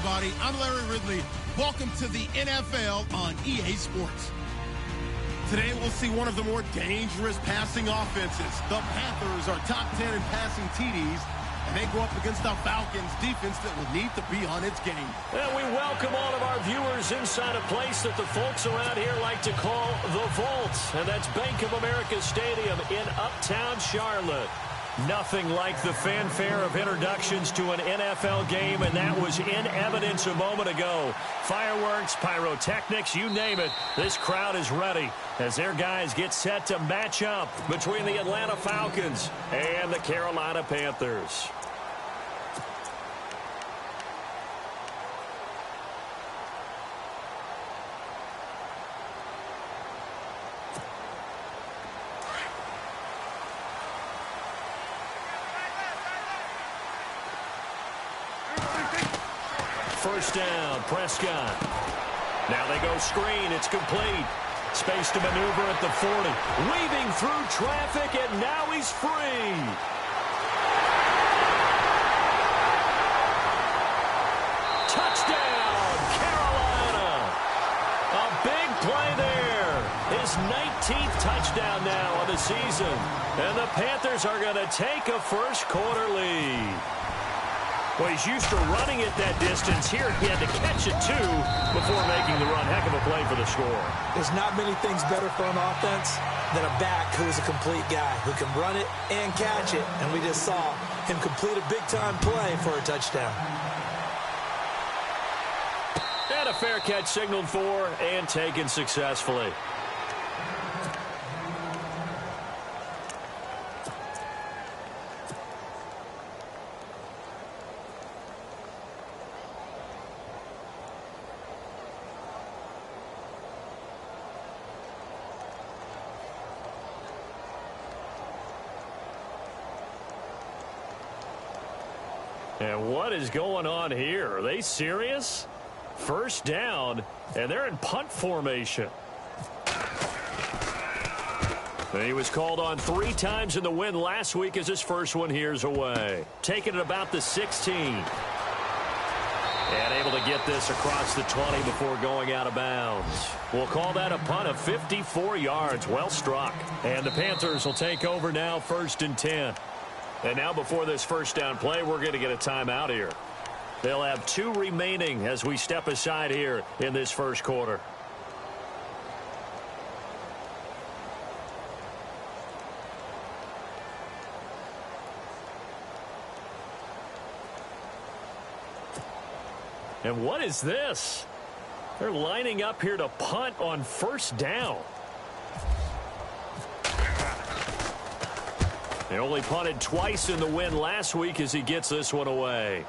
everybody. I'm Larry Ridley. Welcome to the NFL on EA Sports. Today, we'll see one of the more dangerous passing offenses. The Panthers are top 10 in passing TDs, and they go up against the Falcons defense that will need to be on its game. And we welcome all of our viewers inside a place that the folks around here like to call the Vault, and that's Bank of America Stadium in Uptown Charlotte. Nothing like the fanfare of introductions to an NFL game, and that was in evidence a moment ago. Fireworks, pyrotechnics, you name it. This crowd is ready as their guys get set to match up between the Atlanta Falcons and the Carolina Panthers. First down, Prescott. Now they go screen. It's complete. Space to maneuver at the 40. Weaving through traffic, and now he's free. Touchdown, Carolina. A big play there. His 19th touchdown now of the season. And the Panthers are going to take a first-quarter lead. Well, he's used to running it that distance. Here, he had to catch it, too, before making the run. Heck of a play for the score. There's not many things better for an offense than a back who is a complete guy, who can run it and catch it. And we just saw him complete a big-time play for a touchdown. And a fair catch signaled for and taken successfully. And what is going on here? Are they serious? First down, and they're in punt formation. And he was called on 3 times in the win last week as his first one here's away. Taking it about the 16. And able to get this across the 20 before going out of bounds. We'll call that a punt of 54 yards. Well struck. And the Panthers will take over now, 1st and 10. And now before this first down play, we're going to get a timeout here. They'll have 2 remaining as we step aside here in this first quarter. And what is this? They're lining up here to punt on first down. They only punted twice in the win last week as he gets this one away.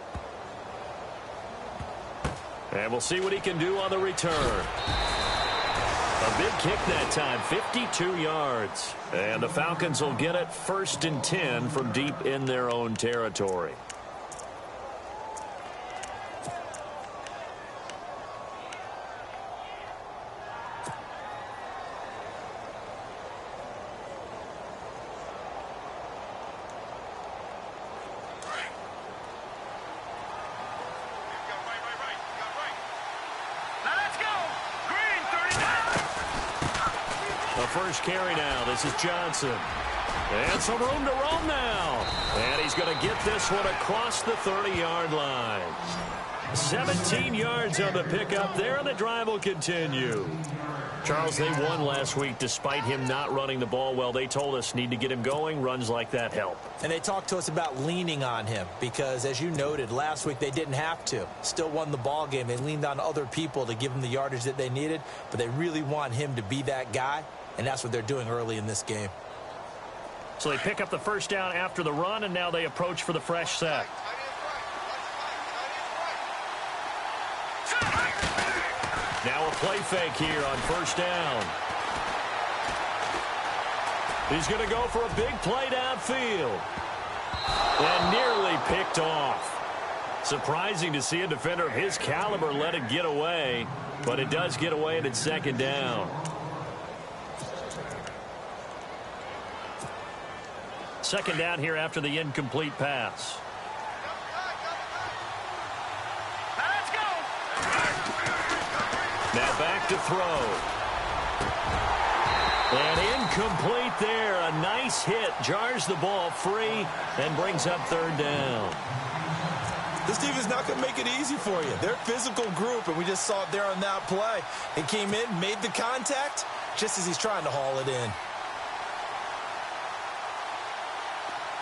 And we'll see what he can do on the return. A big kick that time, 52 yards. And the Falcons will get it 1st and 10 from deep in their own territory. First carry now. This is Johnson. And some room to roam now. And he's going to get this one across the 30-yard line. 17 yards on the pickup there, and the drive will continue. Charles, they won last week despite him not running the ball well. They told us need to get him going. Runs like that help. And they talked to us about leaning on him because, as you noted, last week they didn't have to. Still won the ball game. They leaned on other people to give them the yardage that they needed, but they really want him to be that guy. And that's what they're doing early in this game. So they pick up the first down after the run, and now they approach for the fresh set. Now a play fake here on first down. He's going to go for a big play downfield. And nearly picked off. Surprising to see a defender of his caliber let it get away, but it does get away and it's 2nd down. Second down here after the incomplete pass. Let's go! Now back to throw. And incomplete there. A nice hit. Jars the ball free and brings up third down. This team is not going to make it easy for you. They're a physical group, and we just saw it there on that play. He came in, made the contact, just as he's trying to haul it in.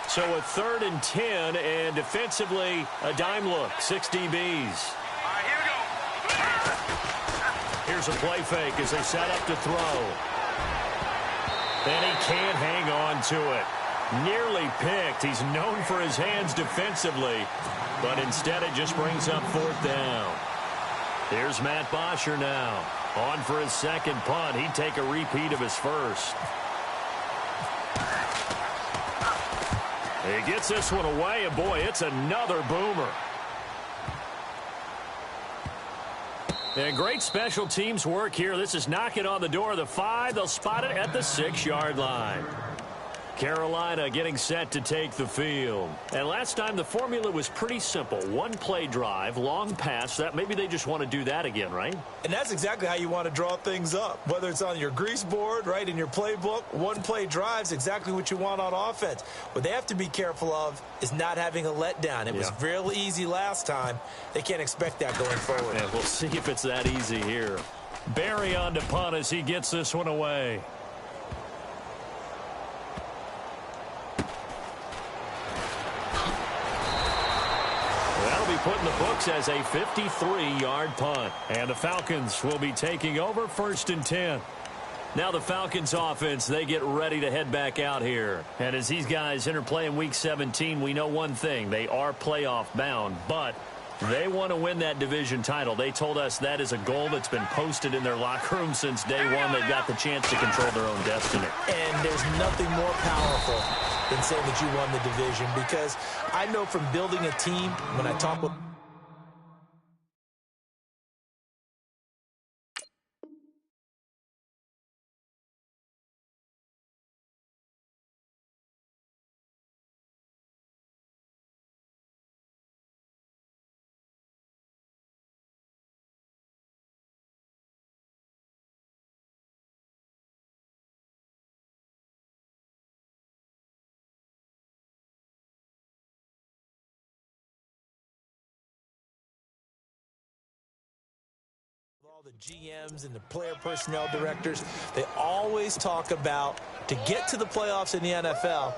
So a 3rd and 10, and defensively, a dime look. 6 DBs. All right, here we go. Here's a play fake as they set up to throw. And he can't hang on to it. Nearly picked. He's known for his hands defensively, but instead it just brings up 4th down. Here's Matt Bosher now. On for his second punt. He'd take a repeat of his first. He gets this one away, and boy, it's another boomer. And great special teams work here. This is knocking on the door of the 5. They'll spot it at the 6-yard line. Carolina getting set to take the field. And last time the formula was pretty simple. 1-play drive, long pass. That maybe they just want to do that again, right? And that's exactly how you want to draw things up. Whether it's on your grease board, right, in your playbook, 1-play drive's exactly what you want on offense. What they have to be careful of is not having a letdown. It was real easy last time. They can't expect that going forward. And we'll see if it's that easy here. Barry on to punt as he gets this one away. Put in the books as a 53-yard punt. And the Falcons will be taking over 1st and 10. Now the Falcons offense, they get ready to head back out here. And as these guys interplay in Week 17, we know one thing. They are playoff bound, but they want to win that division title. They told us that is a goal that's been posted in their locker room since day one. They've got the chance to control their own destiny. And there's nothing more powerful than saying that you won the division, because I know from building a team, when I talk with all the GMs and the player personnel directors, they always talk about, to get to the playoffs in the NFL,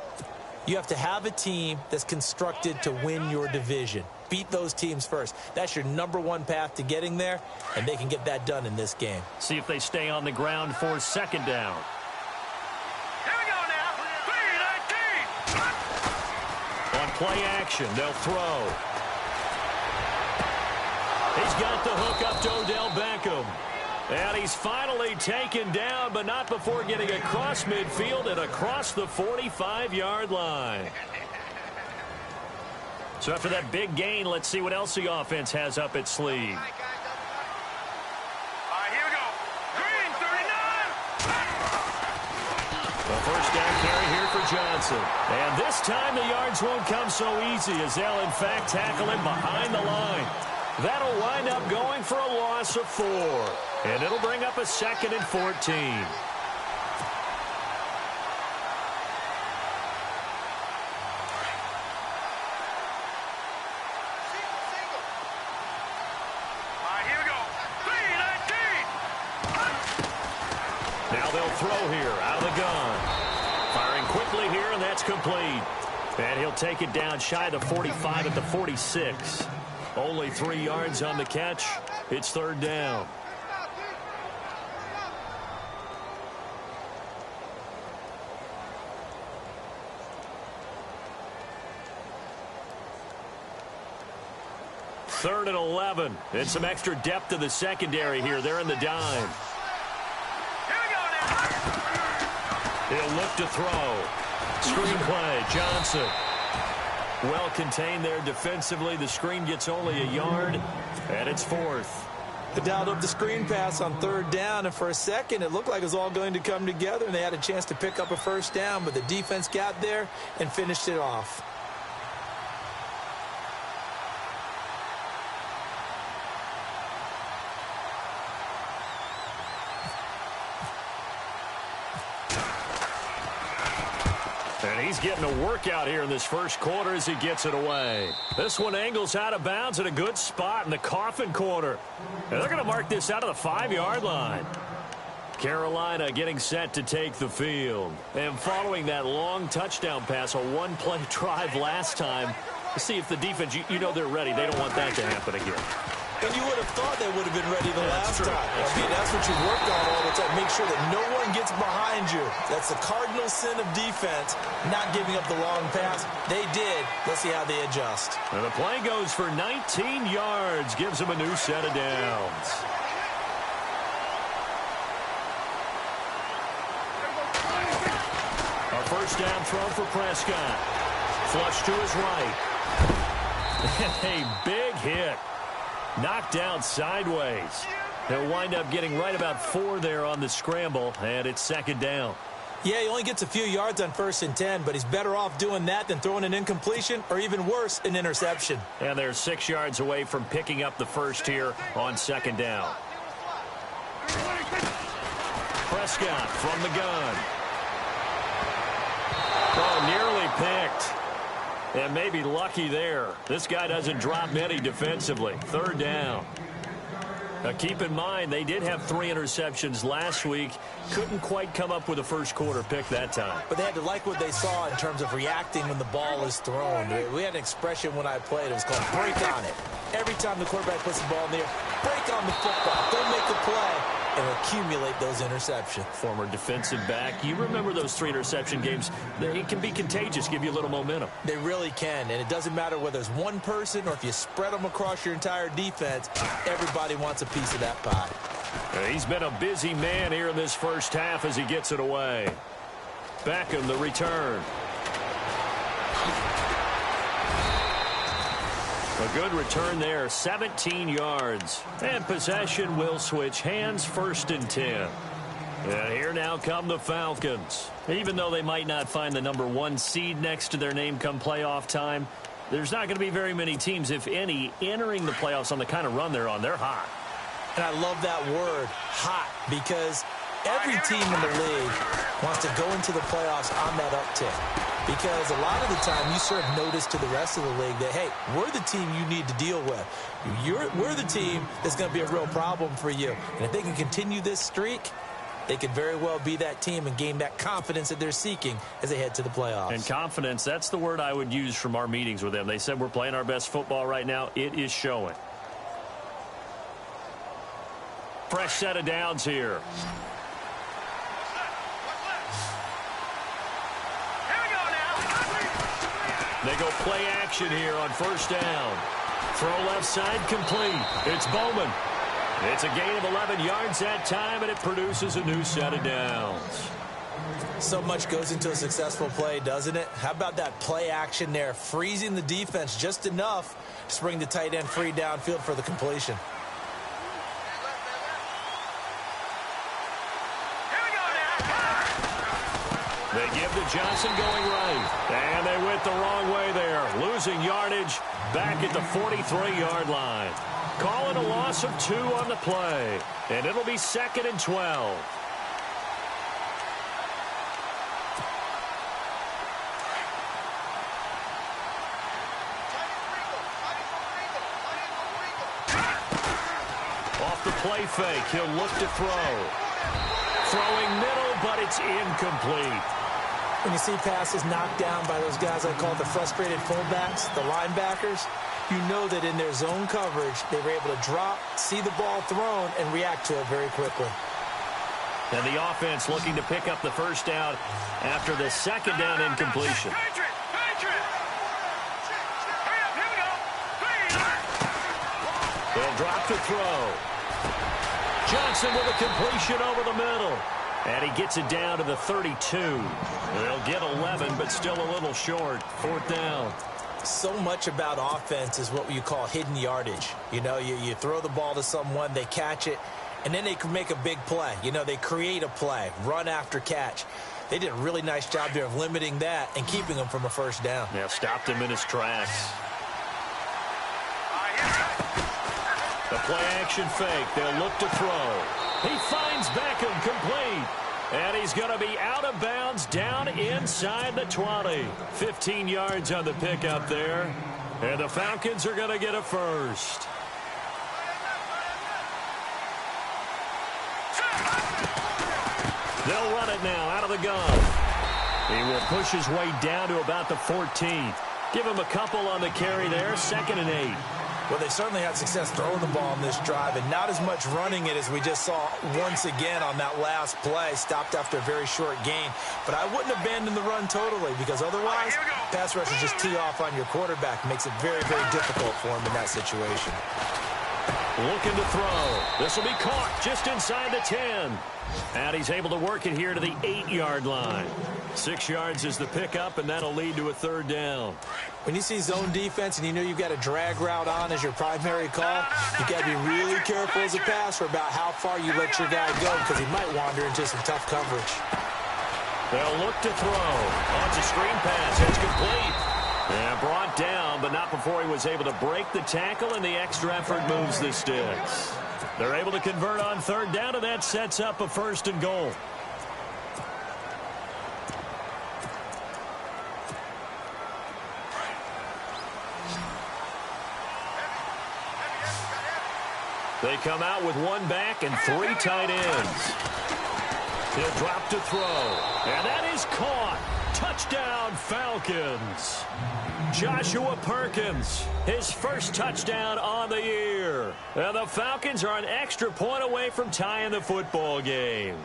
you have to have a team that's constructed to win your division. Beat those teams first. That's your #1 path to getting there, and they can get that done in this game. See if they stay on the ground for 2nd down. Here we go now. 3-19. On play action, they'll throw. He's got the hook up to Odell Beckham. And he's finally taken down, but not before getting across midfield and across the 45-yard line. So after that big gain, let's see what else the offense has up its sleeve. All right, here we go. Green, 39. The 1st down carry here for Johnson. And this time the yards won't come so easy, as they'll in fact tackle him behind the line. That'll wind up going for a loss of 4. And it'll bring up a 2nd and 14. Here we go. 3-19. Now they'll throw here out of the gun. Firing quickly here, and that's complete. And he'll take it down shy of the 45 at the 46. Only 3 yards on the catch. It's 3rd down. Third and 11. And some extra depth to the secondary here. They're in the dime. Here we go now. He'll look to throw. Screen play, Johnson. Well contained there defensively. The screen gets only a yard, and it's 4th. They dialed up the screen pass on 3rd down, and for a second it looked like it was all going to come together, and they had a chance to pick up a 1st down, but the defense got there and finished it off. And he's getting a workout here in this first quarter as he gets it away. This one angles out of bounds at a good spot in the coffin corner. And they're going to mark this out of the 5-yard line. Carolina getting set to take the field. And following that long touchdown pass, a one-play drive last time, to see if the defense, you know they're ready. They don't want that to happen again. And you would have thought they would have been ready the last time. That's what you work on all the time. Make sure that no one gets behind you. That's the cardinal sin of defense, not giving up the long pass. They did. Let's see how they adjust. And the play goes for 19 yards. Gives them a new set of downs. Our first down throw for Prescott. Flush to his right. And a big hit. Knocked down sideways. He'll wind up getting right about 4 there on the scramble, and it's second down. Yeah, he only gets a few yards on 1st and 10, but he's better off doing that than throwing an incompletion or even worse, an interception. And they're 6 yards away from picking up the first here on second down. Prescott from the gun. Oh, nearly picked. And maybe lucky there. This guy doesn't drop many defensively. Third down. Now keep in mind, they did have 3 interceptions last week. Couldn't quite come up with a first quarter pick that time. But they had to like what they saw in terms of reacting when the ball is thrown. We had an expression when I played. It was called break on it. Every time the quarterback puts the ball in the air, break on the football. Don't make the play and accumulate those interceptions. Former defensive back. You remember those 3 interception games. It can be contagious, give you a little momentum. They really can, and it doesn't matter whether it's one person or if you spread them across your entire defense. Everybody wants a piece of that pie. He's been a busy man here in this first half as he gets it away. Beckham, the return. A good return there, 17 yards. And possession will switch hands, 1st and 10. And here now come the Falcons. Even though they might not find the number 1 seed next to their name come playoff time, there's not going to be very many teams, if any, entering the playoffs on the kind of run they're on. They're hot. And I love that word, hot, because every team in the league wants to go into the playoffs on that uptick. Because a lot of the time you serve notice to the rest of the league that, hey, we're the team you need to deal with. We're the team that's going to be a real problem for you. And if they can continue this streak, they could very well be that team and gain that confidence that they're seeking as they head to the playoffs. And confidence, that's the word I would use from our meetings with them. They said we're playing our best football right now. It is showing. Fresh set of downs here. They go play action here on first down. Throw left side complete. It's Bowman. It's a gain of 11 yards that time, and it produces a new set of downs. So much goes into a successful play, doesn't it? How about that play action there, freezing the defense just enough to bring the tight end free downfield for the completion. They give to Johnson going right. And they went the wrong way there. Losing yardage back at the 43-yard line. Calling a loss of 2 on the play. And it'll be 2nd and 12. Off the play fake, he'll look to throw. Throwing middle, but it's incomplete. When you see passes knocked down by those guys I call the frustrated fullbacks, the linebackers, you know that in their zone coverage, they were able to drop, see the ball thrown, and react to it very quickly. And the offense looking to pick up the first down after the second down incompletion. They'll drop to throw. Johnson with a completion over the middle. And he gets it down to the 32. They'll get 11, but still a little short. 4th down. So much about offense is what you call hidden yardage. You know, you throw the ball to someone, they catch it, and then they can make a big play. You know, they create a play, run after catch. They did a really nice job there of limiting that and keeping him from a first down. Yeah, stopped him in his tracks. The play action fake. They'll look to throw. He finds Beckham complete. And he's going to be out of bounds down inside the 20. 15 yards on the pickup there. And the Falcons are going to get a first. They'll run it now out of the gun. He will push his way down to about the 14th. Give him a couple on the carry there. 2nd and 8. Well, they certainly had success throwing the ball on this drive, and not as much running it as we just saw once again on that last play. Stopped after a very short gain. But I wouldn't abandon the run totally, because otherwise, pass rushers just tee off on your quarterback. It makes it very, very difficult for him in that situation. Looking to throw. This will be caught just inside the 10. And he's able to work it here to the 8-yard line. 6 yards is the pickup, and that'll lead to a 3rd down. When you see zone defense and you know you've got a drag route on as your primary call, you've got to be really careful as a passer about how far you let your guy go, because he might wander into some tough coverage. They'll look to throw. Launch a screen pass. It's complete. And brought down, but not before he was able to break the tackle, and the extra effort moves the sticks. They're able to convert on 3rd down, and that sets up a 1st and goal. They come out with 1 back and 3 tight ends. He'll drop to throw. And that is caught. Touchdown, Falcons. Joshua Perkins, his first touchdown on the year. And the Falcons are an extra point away from tying the football game.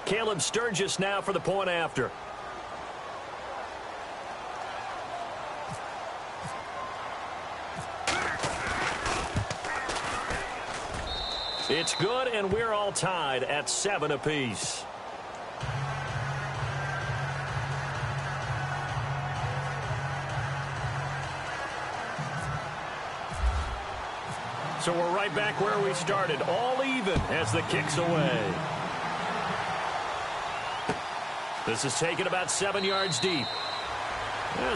Caleb Sturgis now for the point after. It's good, and we're all tied at 7 apiece. So we're right back where we started, all even as the kick's away. This is taken about 7 yards deep.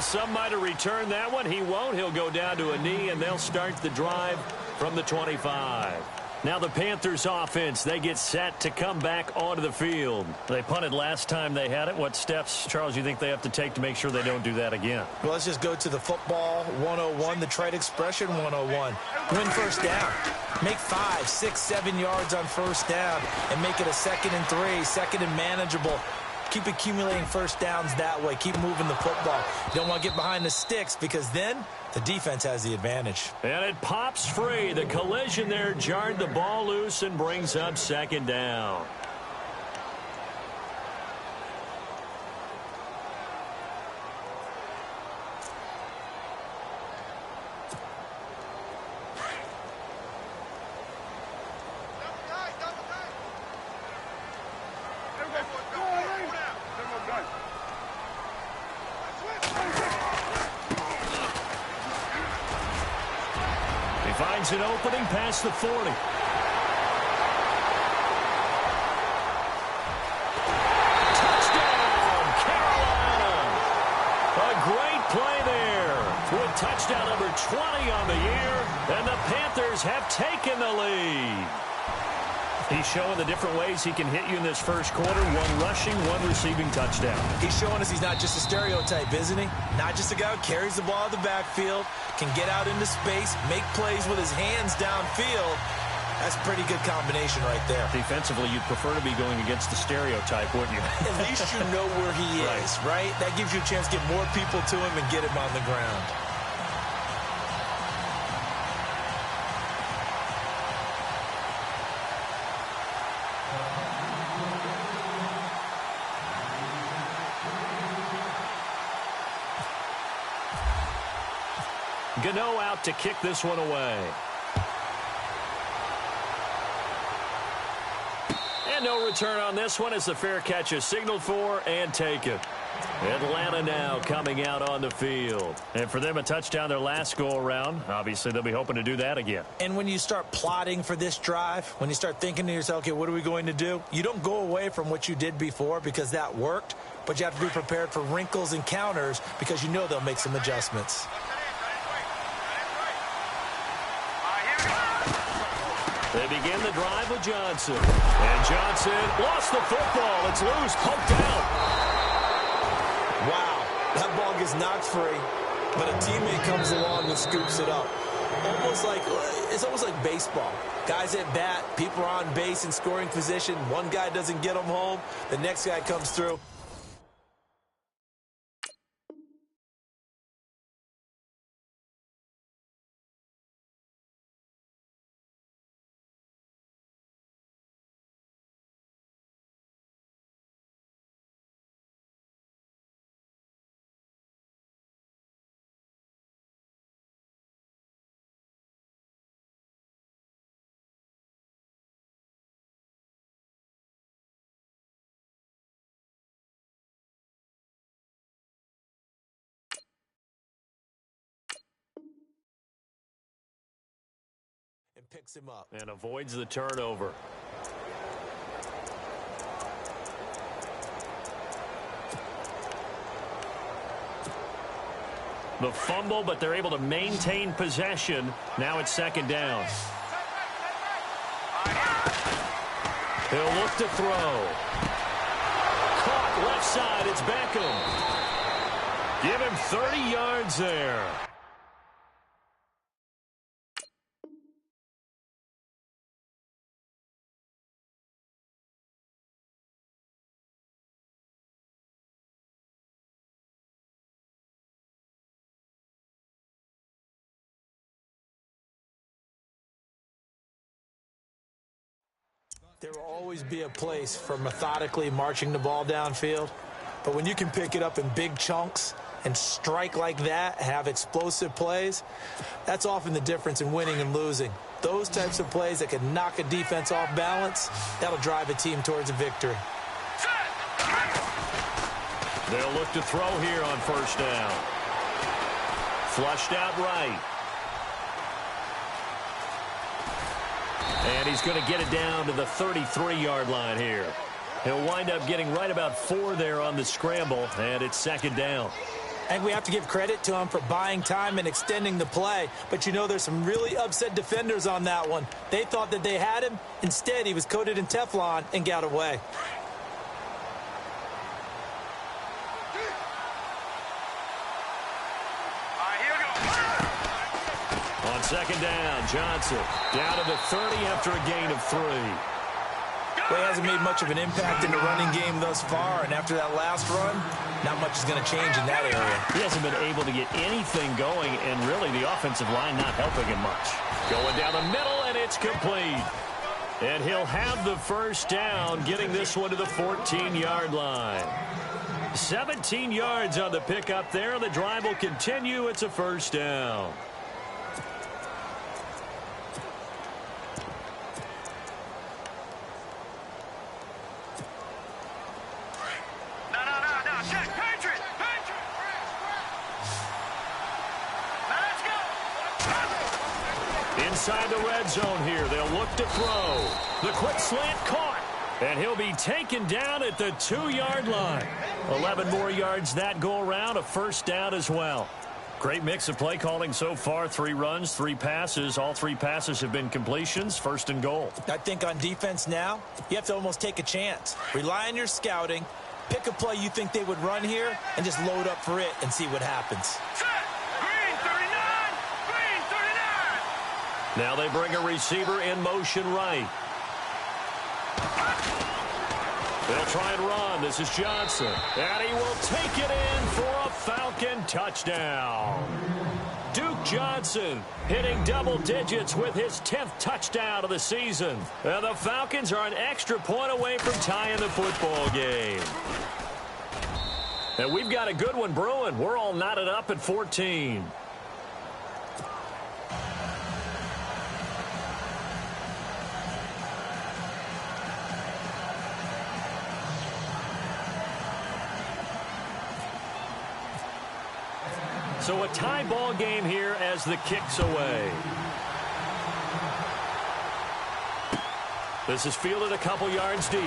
Some might have returned that one. He won't. He'll go down to a knee, and they'll start the drive from the 25. Now the Panthers offense, they get set to come back onto the field. They punted last time they had it. What steps, Charles, you think they have to take to make sure they don't do that again? Well, let's just go to the football 101, the trade expression 101. Win 1st down. Make 5, 6, 7 yards on 1st down and make it a 2nd and 3, 2nd and manageable. Keep accumulating 1st downs that way. Keep moving the football. You don't want to get behind the sticks, because then the defense has the advantage. And it pops free. The collision there jarred the ball loose and brings up 2nd down. Finds an opening past the 40. Touchdown, Carolina! A great play there with touchdown number 20 on the year, and the Panthers have taken the lead. He's showing the different ways he can hit you in this first quarter. 1 rushing, 1 receiving touchdown. He's showing us he's not just a stereotype, isn't he? Not just a guy who carries the ball in the backfield, can get out into space, make plays with his hands downfield. That's a pretty good combination right there. Defensively, you'd prefer to be going against the stereotype, wouldn't you? At least you know where he is, right? That gives you a chance to get more people to him and get him on the ground. Gano out to kick this one away. And no return on this one as the fair catch is signaled for and taken. Atlanta now coming out on the field. And for them, a touchdown their last go-around. Obviously, they'll be hoping to do that again. And when you start plotting for this drive, when you start thinking to yourself, okay, what are we going to do? You don't go away from what you did before because that worked, but you have to be prepared for wrinkles and counters because you know they'll make some adjustments. They begin the drive with Johnson. And Johnson lost the football. It's loose, poked out. Wow, that ball gets knocked free, but a teammate comes along and scoops it up. It's almost like baseball. Guys at bat, people are on base in scoring position. One guy doesn't get them home. The next guy comes through. And picks him up. And avoids the turnover. The fumble, but they're able to maintain possession. Now it's second down. He'll look to throw. Caught left side. It's Beckham. Give him 30 yards there. There will always be a place for methodically marching the ball downfield. But when you can pick it up in big chunks and strike like that, have explosive plays, that's often the difference in winning and losing. Those types of plays that can knock a defense off balance, that'll drive a team towards a victory. They'll look to throw here on first down. Flushed out right. And he's going to get it down to the 33-yard line here. He'll wind up getting right about 4 there on the scramble, and it's second down. And we have to give credit to him for buying time and extending the play. But, you know, there's some really upset defenders on that one. They thought that they had him. Instead, he was coated in Teflon and got away. On second down, Johnson down to the 30 after a gain of 3. Well, he hasn't made much of an impact in the running game thus far, and after that last run, not much is going to change in that area. He hasn't been able to get anything going, and really the offensive line not helping him much. Going down the middle, and it's complete. And he'll have the first down, getting this one to the 14-yard line. 17 yards on the pickup there. The drive will continue. It's a first down. Inside the red zone here. They'll look to throw. The quick slant caught. And he'll be taken down at the 2-yard line. 11 more yards that go around. A first down as well. Great mix of play calling so far. 3 runs, 3 passes. All 3 passes have been completions. First and goal. I think on defense now, you have to almost take a chance. Rely on your scouting. Pick a play you think they would run here and just load up for it and see what happens. Now they bring a receiver in motion right. They'll try and run. This is Johnson. And he will take it in for a Falcon touchdown. Duke Johnson hitting double digits with his 10th touchdown of the season. And the Falcons are an extra point away from tying the football game. And we've got a good one brewing. We're all knotted up at 14. So a tie ball game here as the kick's away. This is fielded a couple yards deep.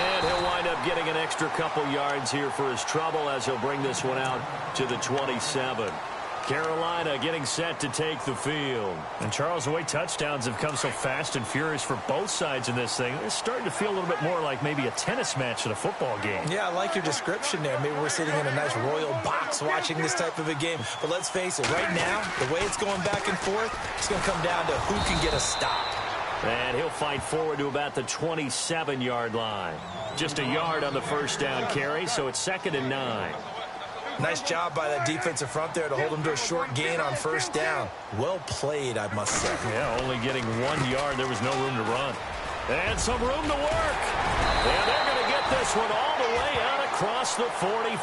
And he'll wind up getting an extra couple yards here for his trouble as he'll bring this one out to the 27. Carolina getting set to take the field. And, Charles, the way touchdowns have come so fast and furious for both sides in this thing, it's starting to feel a little bit more like maybe a tennis match at a football game. Yeah, I like your description there. Maybe we're sitting in a nice royal box watching this type of a game. But let's face it, right now, the way it's going back and forth, it's going to come down to who can get a stop. And he'll fight forward to about the 27-yard line. Just a yard on the first down carry, so it's 2nd and 9. Nice job by that defensive front there to hold him to a short gain on first down. Well played, I must say. Yeah, only getting 1 yard. There was no room to run. And some room to work. And they're going to get this one all the way out across the 45.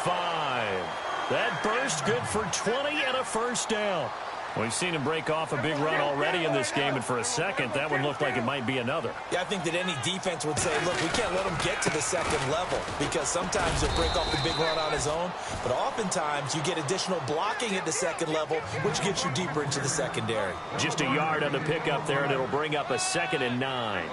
That burst good for 20 and a first down. We've seen him break off a big run already in this game, and for a second, that one looked like it might be another. Yeah, I think that any defense would say, look, we can't let him get to the second level, because sometimes he'll break off the big run on his own, but oftentimes you get additional blocking at the second level, which gets you deeper into the secondary. Just a yard on the pickup there, and it'll bring up a 2nd and 9.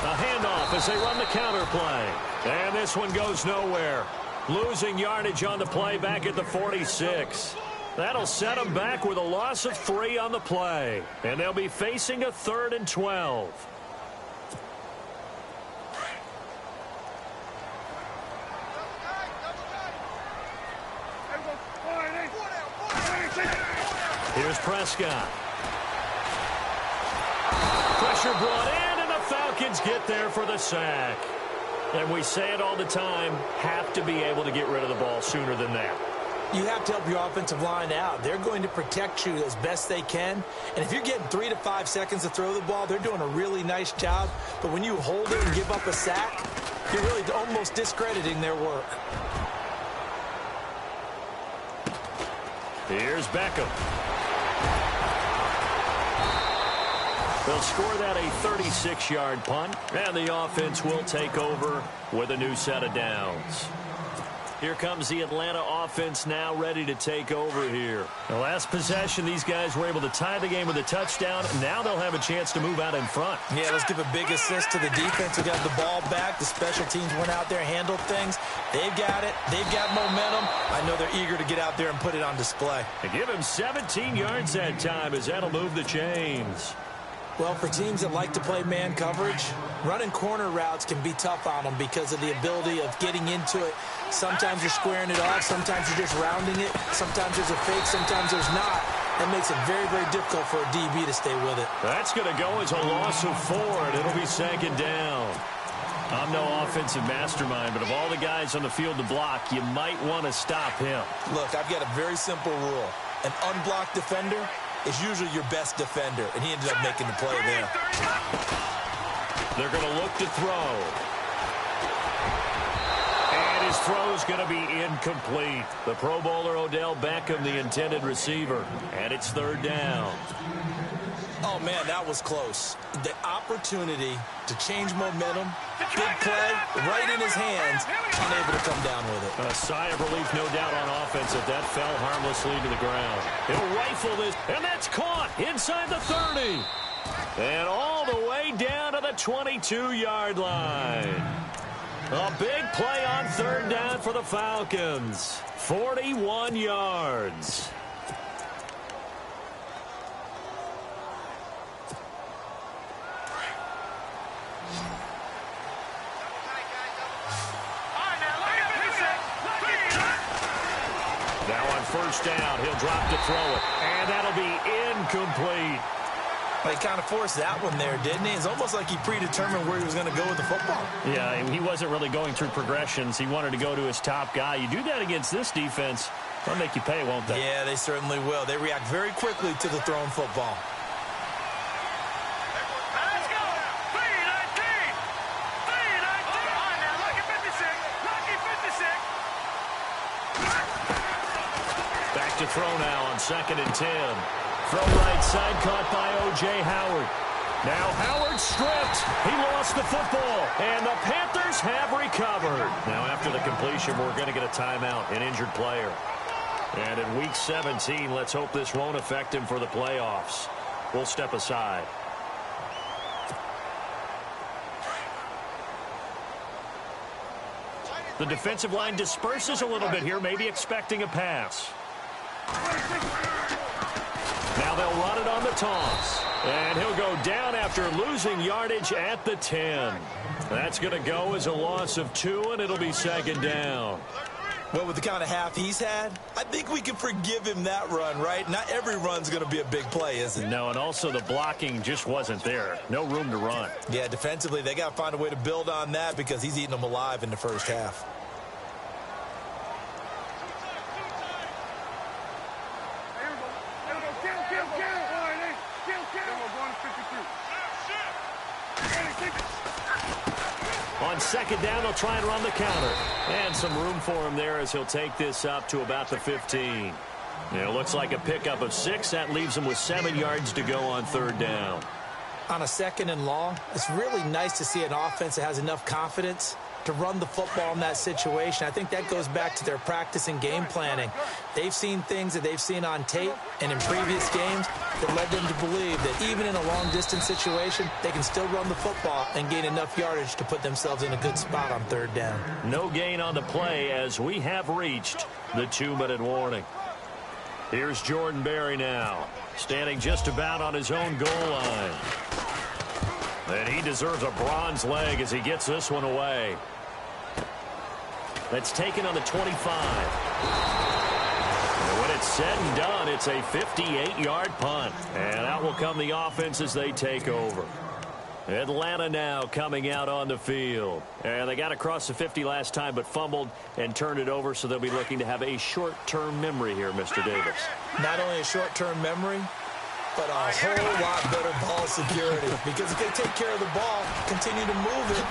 A handoff as they run the counter play. And this one goes nowhere. Losing yardage on the play back at the 46. That'll set them back with a loss of 3 on the play. And they'll be facing a 3rd and 12. Here's Prescott. Pressure brought in, and the Falcons get there for the sack. And we say it all the time, have to be able to get rid of the ball sooner than that. You have to help your offensive line out. They're going to protect you as best they can. And if you're getting 3 to 5 seconds to throw the ball, they're doing a really nice job. But when you hold it and give up a sack, you're really almost discrediting their work. Here's Beckham. They'll score that a 36-yard punt, and the offense will take over with a new set of downs. Here comes the Atlanta offense now ready to take over here. The last possession, these guys were able to tie the game with a touchdown. Now they'll have a chance to move out in front. Yeah, let's give a big assist to the defense who got the ball back. The special teams went out there, handled things. They've got it. They've got momentum. I know they're eager to get out there and put it on display. They give him 17 yards that time as that'll move the chains. Well, for teams that like to play man coverage, running corner routes can be tough on them because of the ability of getting into it. Sometimes you're squaring it off. Sometimes you're just rounding it. Sometimes there's a fake. Sometimes there's not. That makes it very, very difficult for a DB to stay with it. That's going to go as a loss of 4, and it'll be 2nd down. I'm no offensive mastermind, but of all the guys on the field to block, you might want to stop him. Look, I've got a very simple rule. An unblocked defender is usually your best defender, and he ended up making the play there. They're going to look to throw. And his throw's going to be incomplete. The Pro Bowler Odell Beckham, the intended receiver. And it's 3rd down. Oh, man, that was close. The opportunity to change momentum, big play, right in his hands, unable to come down with it. A sigh of relief, no doubt, on offense if that fell harmlessly to the ground. He'll rifle this, and that's caught inside the 30. And all the way down to the 22-yard line. A big play on 3rd down for the Falcons. 41 yards. Now on 1st down, he'll drop to throw it. And that'll be incomplete. He kind of forced that one there, didn't he? It's almost like he predetermined where he was going to go with the football. Yeah, he wasn't really going through progressions. He wanted to go to his top guy. You do that against this defense, they'll make you pay, won't they? Yeah, they certainly will. They react very quickly to the thrown football. Let's go. 3-19. 3-19. On now, lucky 56. Lucky 56. Back to throw now on 2nd and 10. Throw right side, caught by O.J. Howard. Now Howard stripped. He lost the football, and the Panthers have recovered. Now after the completion, we're going to get a timeout, an injured player. And in Week 17, let's hope this won't affect him for the playoffs. We'll step aside. The defensive line disperses a little bit here, maybe expecting a pass. Now they'll run it on the toss. And he'll go down after losing yardage at the 10. That's going to go as a loss of 2, and it'll be second down. Well, with the kind of half he's had, I think we can forgive him that run, right? Not every run's going to be a big play, is it? No, and also the blocking just wasn't there. No room to run. Yeah, defensively, they got to find a way to build on that because he's eating them alive in the first half. On second down, they'll try and run the counter. And some room for him there as he'll take this up to about the 15. It looks like a pickup of 6. That leaves him with 7 yards to go on third down. On a second and long, it's really nice to see an offense that has enough confidence to run the football in that situation. I think that goes back to their practice and game planning. They've seen things that they've seen on tape and in previous games that led them to believe that even in a long-distance situation, they can still run the football and gain enough yardage to put themselves in a good spot on third down. No gain on the play as we have reached the 2-minute warning. Here's Jordan Berry now, standing just about on his own goal line. And he deserves a bronze leg as he gets this one away. That's taken on the 25. And when it's said and done, it's a 58-yard punt. And out will come the offense as they take over. Atlanta now coming out on the field. And they got across the 50 last time but fumbled and turned it over, so they'll be looking to have a short-term memory here, Mr. Davis. Not only a short-term memory, but a whole lot better ball security. Because if they take care of the ball, continue to move it,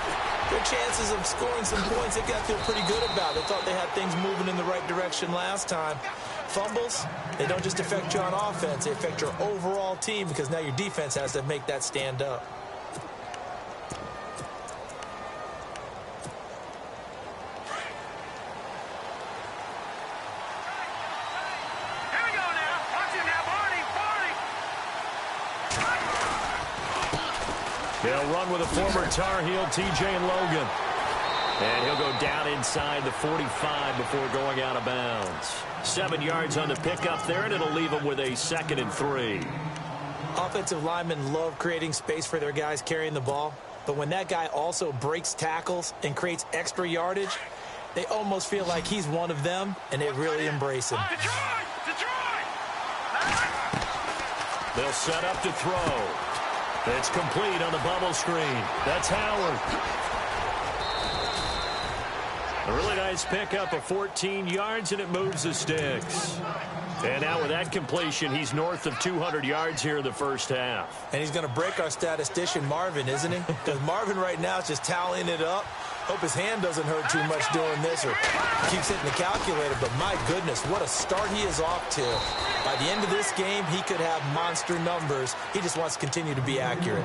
their chances of scoring some points, they got to feel pretty good about. They thought they had things moving in the right direction last time. Fumbles, they don't just affect you on offense, they affect your overall team because now your defense has to make that stand up. They'll run with a former Tar Heel, TJ Logan. And he'll go down inside the 45 before going out of bounds. 7 yards on the pickup there, and it'll leave him with a 2nd and 3. Offensive linemen love creating space for their guys carrying the ball. But when that guy also breaks tackles and creates extra yardage, they almost feel like he's one of them, and they really embrace him. They'll set up to throw. It's complete on the bubble screen. That's Howard. A really nice pickup of 14 yards, and it moves the sticks. And now with that completion, he's north of 200 yards here in the first half. And he's going to break our statistician, Marvin, isn't he? Because Marvin right now is just tallying it up. Hope his hand doesn't hurt too much doing this or keeps hitting the calculator. But my goodness, what a start he is off to. By the end of this game, he could have monster numbers. He just wants to continue to be accurate.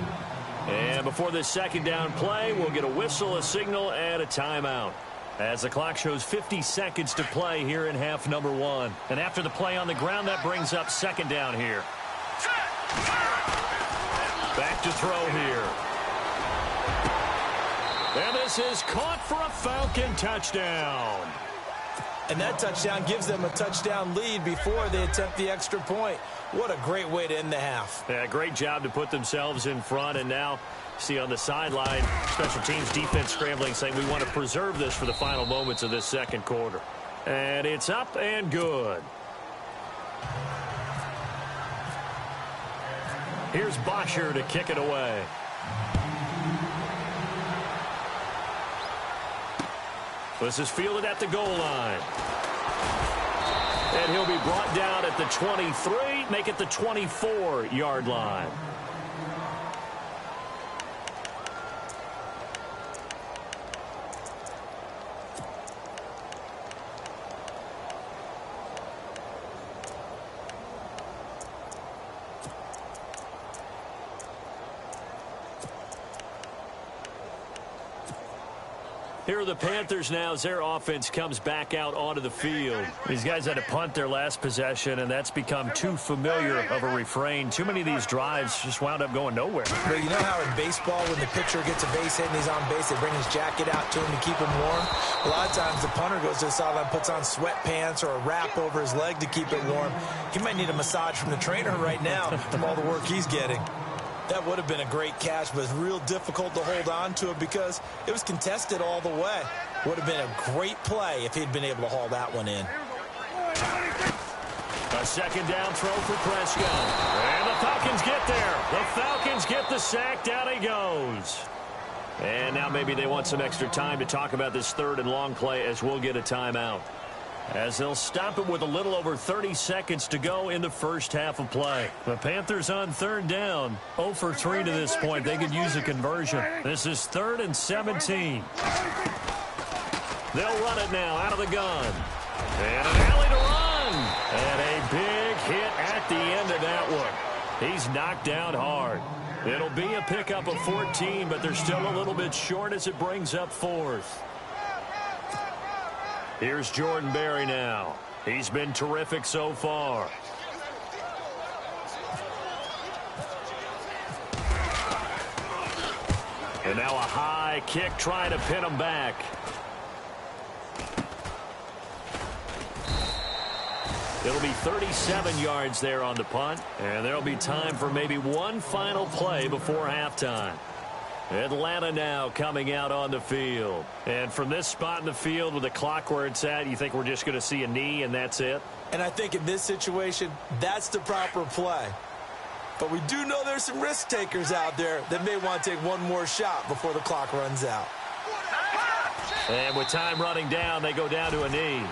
And before this second down play, we'll get a whistle, a signal, and a timeout. As the clock shows 50 seconds to play here in half number 1. And after the play on the ground, that brings up second down here. Back to throw here. And this is caught for a Falcon touchdown. And that touchdown gives them a touchdown lead before they attempt the extra point. What a great way to end the half. Yeah, great job to put themselves in front. And now, see on the sideline, special teams defense scrambling, saying we want to preserve this for the final moments of this second quarter. And it's up and good. Here's Bosher to kick it away. This is fielded at the goal line. And he'll be brought down at the 23, make it the 24-yard line. Here are the Panthers now as their offense comes back out onto the field. These guys had to punt their last possession, and that's become too familiar of a refrain. Too many of these drives just wound up going nowhere. But you know how in baseball, when the pitcher gets a base hit and he's on base, they bring his jacket out to him to keep him warm? A lot of times the punter goes to the sideline, puts on sweatpants or a wrap over his leg to keep it warm. He might need a massage from the trainer right now from all the work he's getting. That would have been a great catch, but it's real difficult to hold on to it because it was contested all the way. Would have been a great play if he'd been able to haul that one in. A second down throw for Prescott. And the Falcons get there. The Falcons get the sack. Down he goes. And now maybe they want some extra time to talk about this third and long play as we'll get a timeout. As they'll stop it with a little over 30 seconds to go in the first half of play. The Panthers on third down. 0 for 3 to this point. They could use a conversion. This is 3rd and 17. They'll run it now out of the gun. And an alley to run. And a big hit at the end of that one. He's knocked down hard. It'll be a pickup of 14, but they're still a little bit short as it brings up 4th. Here's Jordan Berry now. He's been terrific so far. And now a high kick trying to pin him back. It'll be 37 yards there on the punt. And there'll be time for maybe one final play before halftime. Atlanta now coming out on the field. And from this spot in the field with the clock where it's at, you think we're just going to see a knee and that's it? And I think in this situation, that's the proper play. But we do know there's some risk takers out there that may want to take one more shot before the clock runs out. And with time running down, they go down to a knee.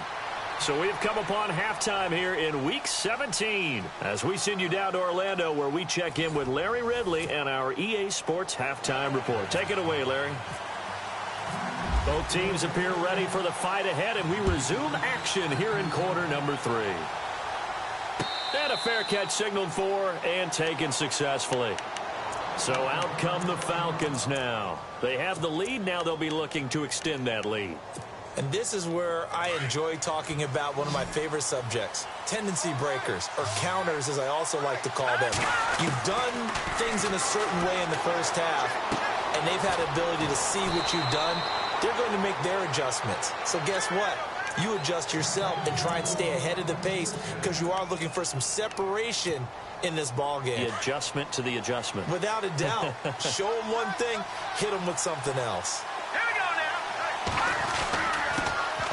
So we've come upon halftime here in Week 17 as we send you down to Orlando where we check in with Larry Ridley and our EA Sports Halftime Report. Take it away, Larry. Both teams appear ready for the fight ahead, and we resume action here in quarter number 3. And a fair catch signaled for and taken successfully. So out come the Falcons now. They have the lead. Now they'll be looking to extend that lead. And this is where I enjoy talking about one of my favorite subjects, tendency breakers, or counters as I also like to call them. You've done things in a certain way in the first half, and they've had the ability to see what you've done. They're going to make their adjustments. So guess what? You adjust yourself and try and stay ahead of the pace because you are looking for some separation in this ball game. The adjustment to the adjustment. Without a doubt. Show them one thing, hit them with something else.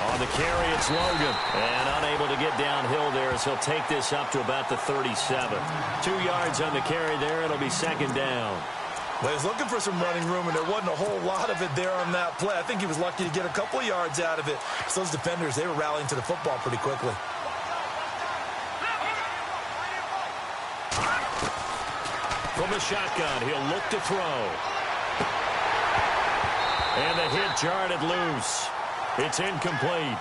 On the carry, it's Logan. And unable to get downhill there as he'll take this up to about the 37. 2 yards on the carry there. It'll be second down. Well, he was looking for some running room, and there wasn't a whole lot of it there on that play. I think he was lucky to get a couple of yards out of it. So those defenders, they were rallying to the football pretty quickly. From the shotgun, he'll look to throw. And the hit jarred it loose. It's incomplete.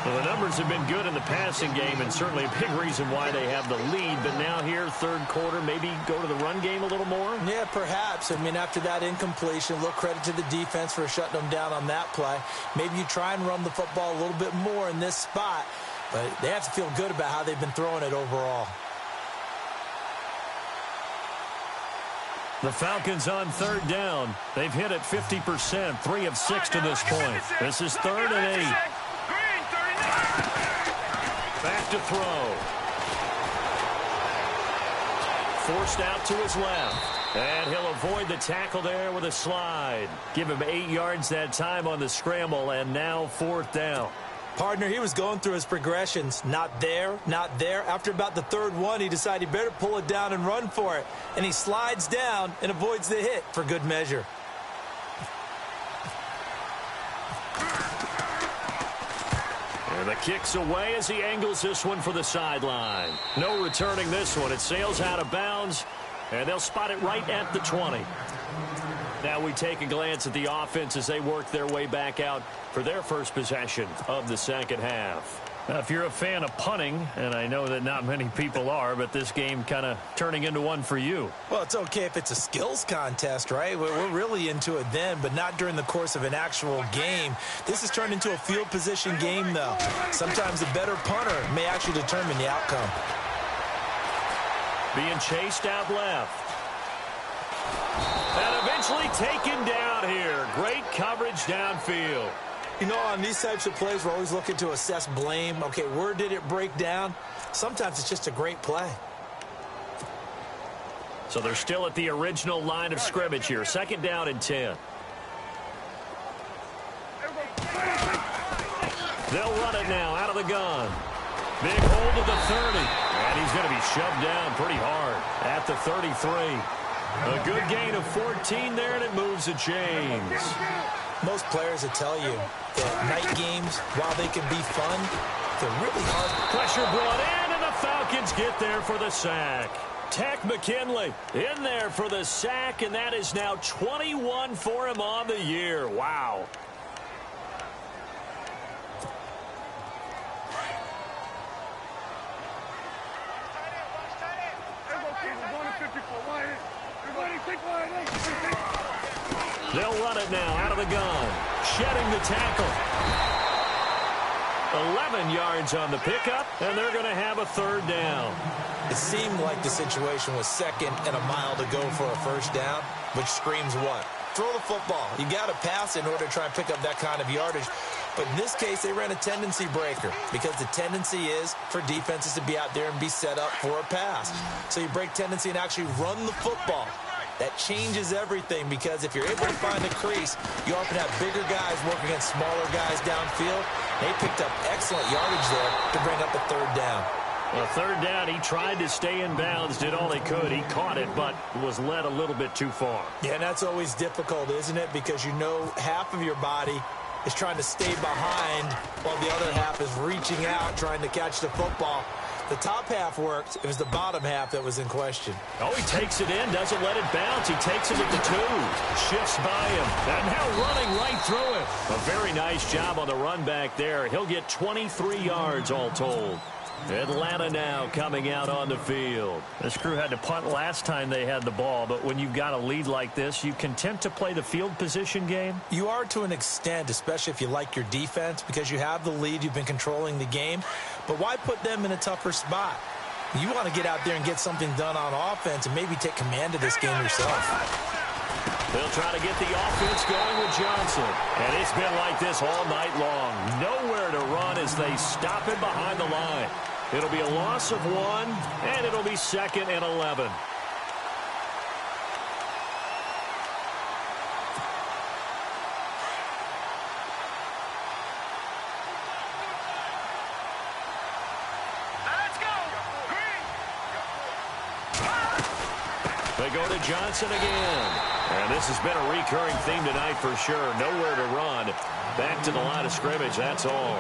Well, the numbers have been good in the passing game and certainly a big reason why they have the lead. But now here, third quarter, maybe go to the run game a little more? Yeah, perhaps. I mean, after that incompletion, a little credit to the defense for shutting them down on that play. Maybe you try and run the football a little bit more in this spot. But they have to feel good about how they've been throwing it overall. The Falcons on third down. They've hit it 50%, 3 of 6 to this point. This is 3rd and 8. Back to throw. Forced out to his left. And he'll avoid the tackle there with a slide. Give him 8 yards that time on the scramble, and now 4th down. Partner, he was going through his progressions. Not there, not there. After about the 3rd one, he decided he better pull it down and run for it. And he slides down and avoids the hit for good measure. And the kick's away as he angles this one for the sideline. No returning this one. It sails out of bounds, and they'll spot it right at the 20. Now we take a glance at the offense as they work their way back out for their first possession of the second half. Now, if you're a fan of punting, and I know that not many people are, but this game kind of turning into one for you. Well, it's okay if it's a skills contest, right? We're really into it then, but not during the course of an actual game. This has turned into a field position game, though. Sometimes the better punter may actually determine the outcome. Being chased out left. And eventually taken down here. Great coverage downfield. You know, on these types of plays, we're always looking to assess blame. Okay, where did it break down? Sometimes it's just a great play. So they're still at the original line of scrimmage here. 2nd down and 10. They'll run it now out of the gun. Big hold of the 30. And he's going to be shoved down pretty hard at the 33. A good gain of 14 there, and it moves the chains. Most players will tell you that night games, while they can be fun, they're really hard. Pressure brought in, and the Falcons get there for the sack. Tech McKinley in there for the sack, and that is now 21 for him on the year. Wow. They'll run it now out of the gun. Shedding the tackle. 11 yards on the pickup, and they're going to have a 3rd down. It seemed like the situation was 2nd and a mile to go for a 1st down, which screams what? Throw the football. You got to pass in order to try and pick up that kind of yardage. But in this case, they ran a tendency breaker because the tendency is for defenses to be out there and be set up for a pass. So you break tendency and actually run the football. That changes everything because if you're able to find a crease, you often have bigger guys working against smaller guys downfield. They picked up excellent yardage there to bring up a 3rd down. Well, 3rd down, he tried to stay in bounds, did all he could. He caught it, but was led a little bit too far. Yeah, and that's always difficult, isn't it? Because you know half of your body is trying to stay behind while the other half is reaching out, trying to catch the football. The top half worked. It was the bottom half that was in question. Oh, he takes it in, doesn't let it bounce. He takes it at the 2. Shifts by him. And now running right through it. A very nice job on the run back there. He'll get 23 yards all told. Atlanta now coming out on the field. This crew had to punt last time they had the ball, but when you've got a lead like this, you content to play the field position game? You are to an extent, especially if you like your defense, because you have the lead, you've been controlling the game. But why put them in a tougher spot? You want to get out there and get something done on offense and maybe take command of this game yourself. They'll try to get the offense going with Johnson. And it's been like this all night long. Nowhere to run as they stop him behind the line. It'll be a loss of 1, and it'll be 2nd and 11. Let's go. They go to Johnson again. And this has been a recurring theme tonight for sure. Nowhere to run. Back to the line of scrimmage, that's all.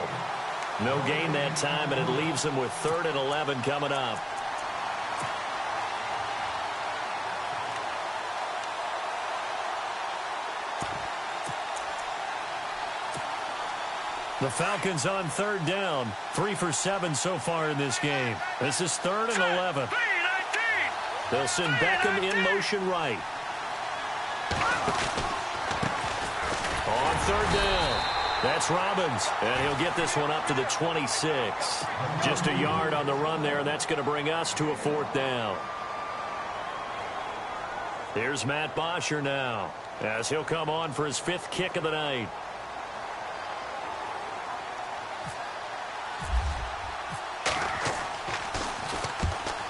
No gain that time, and it leaves them with 3rd and 11 coming up. The Falcons on 3rd down. 3 for 7 so far in this game. This is 3rd and 11. They'll send Beckham in motion right. On 3rd down. That's Robbins, and he'll get this one up to the 26. Just a yard on the run there, and that's going to bring us to a 4th down. Here's Matt Bosher now, as he'll come on for his 5th kick of the night.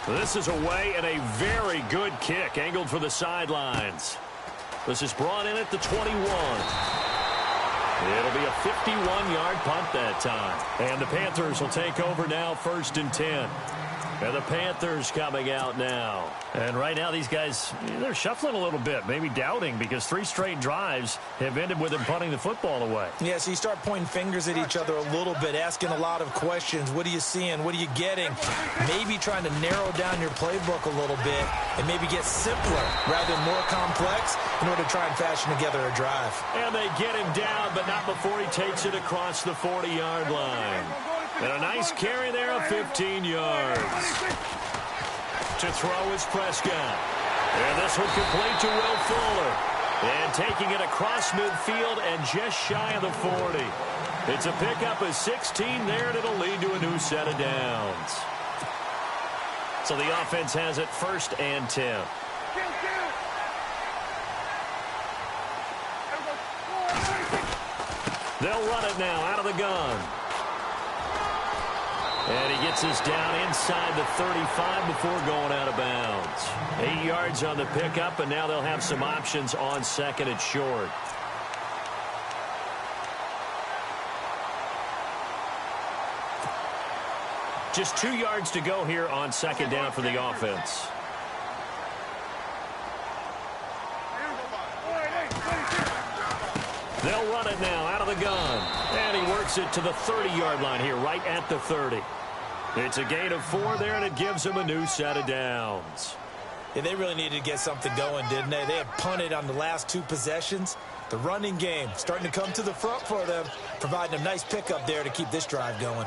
This is away, and a very good kick, angled for the sidelines. This is brought in at the 21. It'll be a 51-yard punt that time. And the Panthers will take over now, 1st and 10. And the Panthers coming out now. And right now these guys, they're shuffling a little bit, maybe doubting, because 3 straight drives have ended with them punting the football away. Yeah, so you start pointing fingers at each other a little bit, asking a lot of questions. What are you seeing? What are you getting? Maybe trying to narrow down your playbook a little bit and maybe get simpler rather than more complex in order to try and fashion together a drive. And they get him down, but not before he takes it across the 40-yard line. And a nice carry there of 15 yards. To throw is Prescott. And this one complete to Will Fuller. And taking it across midfield and just shy of the 40. It's a pickup of 16 there, and it'll lead to a new set of downs. So the offense has it 1st and 10. They'll run it now out of the gun. And he gets us down inside the 35 before going out of bounds. 8 yards on the pickup, and now they'll have some options on 2nd and short. Just 2 yards to go here on 2nd down for the offense. They'll run it now out of the gun. And he works it to the 30-yard line here, right at the 30. It's a gain of 4 there, and it gives them a new set of downs. Yeah, they really needed to get something going, didn't they? They had punted on the last 2 possessions. The running game starting to come to the front for them, providing a nice pickup there to keep this drive going.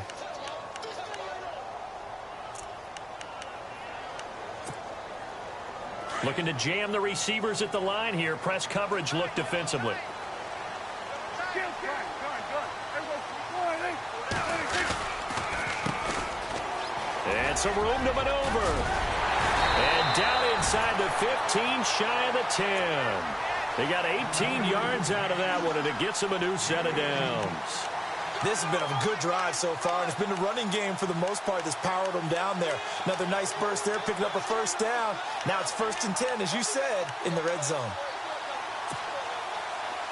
Looking to jam the receivers at the line here. Press coverage look defensively. And some room to maneuver. And down inside the 15, shy of the 10. They got 18 yards out of that one, and it gets them a new set of downs. This has been a good drive so far, and it's been the running game for the most part that's powered them down there. Another nice burst there, picking up a 1st down. Now it's 1st and 10, as you said, in the red zone.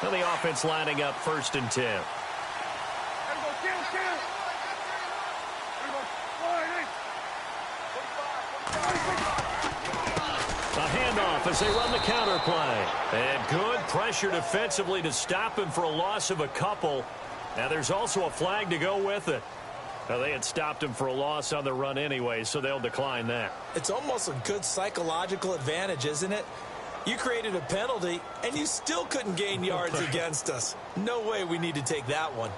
Well, the offense lining up 1st and 10. A handoff as they run the counter play. And good pressure defensively to stop him for a loss of a couple. Now there's also a flag to go with it. Now, they had stopped him for a loss on the run anyway, so they'll decline that. It's almost a good psychological advantage, isn't it? You created a penalty, and you still couldn't gain yards against us. No way we need to take that one.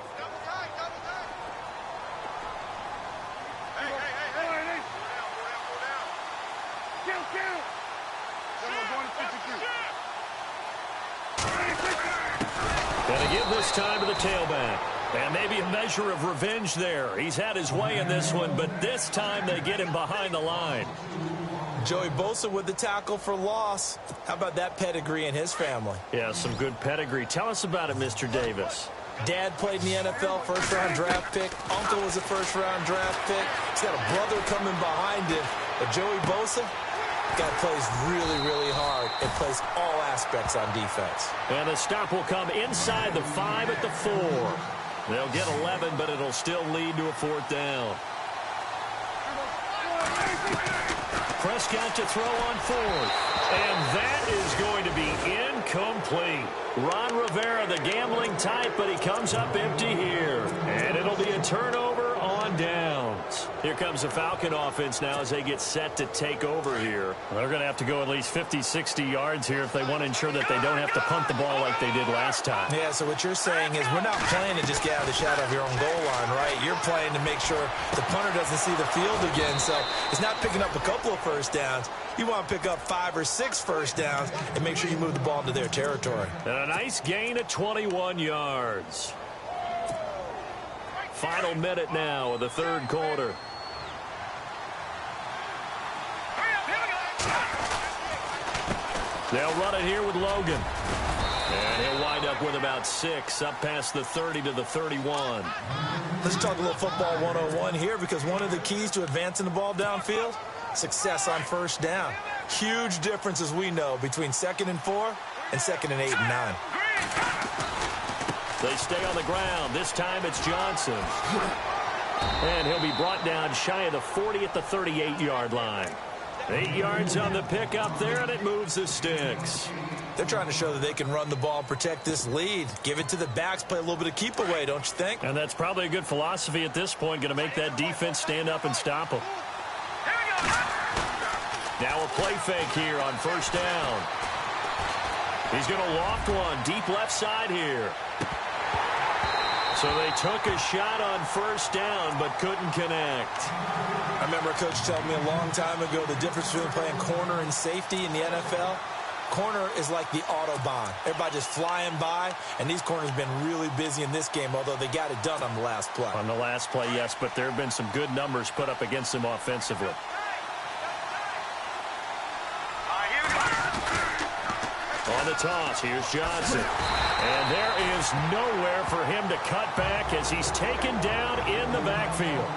Going to give this time to the tailback. And maybe a measure of revenge there. He's had his way in this one, but this time they get him behind the line. Joey Bosa with the tackle for loss. How about that pedigree in his family? Yeah, some good pedigree. Tell us about it, Mr. Davis. Dad played in the NFL, first-round draft pick. Uncle was a first-round draft pick. He's got a brother coming behind him. But Joey Bosa, guy plays really, really hard and plays all aspects on defense. And the stop will come inside the 5 at the 4. They'll get 11, but it'll still lead to a 4th down. Prescott to throw on 4th. And that is going to be incomplete. Ron Rivera, the gambling type, but he comes up empty here. And it'll be a turnover on downs. Here comes the Falcon offense now as they get set to take over here. They're going to have to go at least 50, 60 yards here if they want to ensure that they don't have to punt the ball like they did last time. Yeah, so what you're saying is we're not playing to just get out of the shadow of your own goal line, right? You're playing to make sure the punter doesn't see the field again. So it's not picking up a couple of first downs. You want to pick up 5 or 6 first downs and make sure you move the ball into their territory. And a nice gain of 21 yards. Final minute now of the 3rd quarter. They'll run it here with Logan. And he'll wind up with about 6, up past the 30 to the 31. Let's talk a little football 101 here, because one of the keys to advancing the ball downfield, success on first down. Huge difference, as we know, between 2nd and 4 and 2nd and 8 and 9. They stay on the ground. This time it's Johnson. And he'll be brought down shy of the 40 at the 38-yard line. 8 yards on the pickup there, and it moves the sticks. They're trying to show that they can run the ball and protect this lead. Give it to the backs, play a little bit of keep away, don't you think? And that's probably a good philosophy at this point, going to make that defense stand up and stop them. Now a play fake here on first down. He's going to loft one deep left side here. So they took a shot on first down, but couldn't connect. I remember a coach telling me a long time ago the difference between playing corner and safety in the NFL. Corner is like the Autobahn. Everybody just flying by, and these corners have been really busy in this game, although they got it done on the last play. On the last play, yes, but there have been some good numbers put up against them offensively. On the toss, here's Johnson. And there is nowhere for him to cut back as he's taken down in the backfield.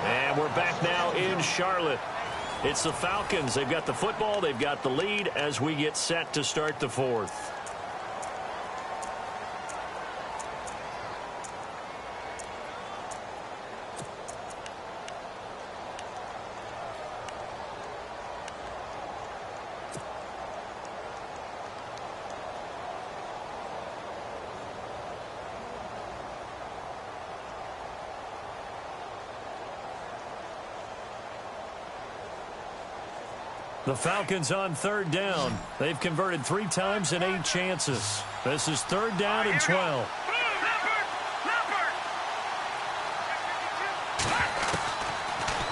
And we're back now in Charlotte. It's the Falcons. They've got the football. They've got the lead as we get set to start the fourth. The Falcons on third down. They've converted 3 times in 8 chances. This is third down and 12.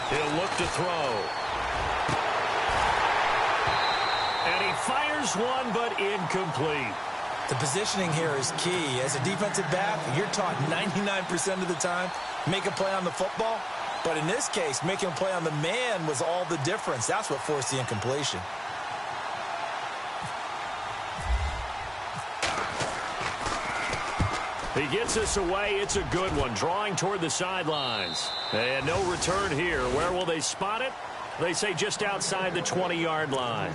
He'll look to throw. And he fires one, but incomplete. The positioning here is key. As a defensive back, you're taught 99% of the time, make a play on the football. But in this case, making a play on the man was all the difference. That's what forced the incompletion. He gets this away. It's a good one. Drawing toward the sidelines. And no return here. Where will they spot it? They say just outside the 20-yard line.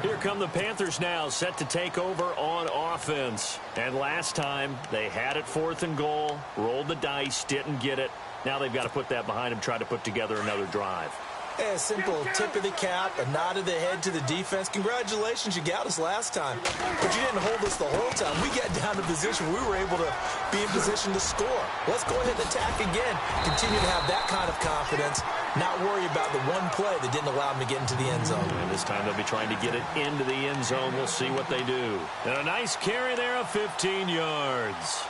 Here come the Panthers now, set to take over on offense. And last time, they had it 4th and goal, rolled the dice, didn't get it. Now they've got to put that behind them, try to put together another drive. A simple tip of the cap, a nod of the head to the defense. Congratulations, you got us last time. But you didn't hold us the whole time. We got down to position where we were able to be in position to score. Let's go ahead and attack again. Continue to have that kind of confidence. Not worry about the one play that didn't allow them to get into the end zone. And this time they'll be trying to get it into the end zone. We'll see what they do. And a nice carry there of 15 yards.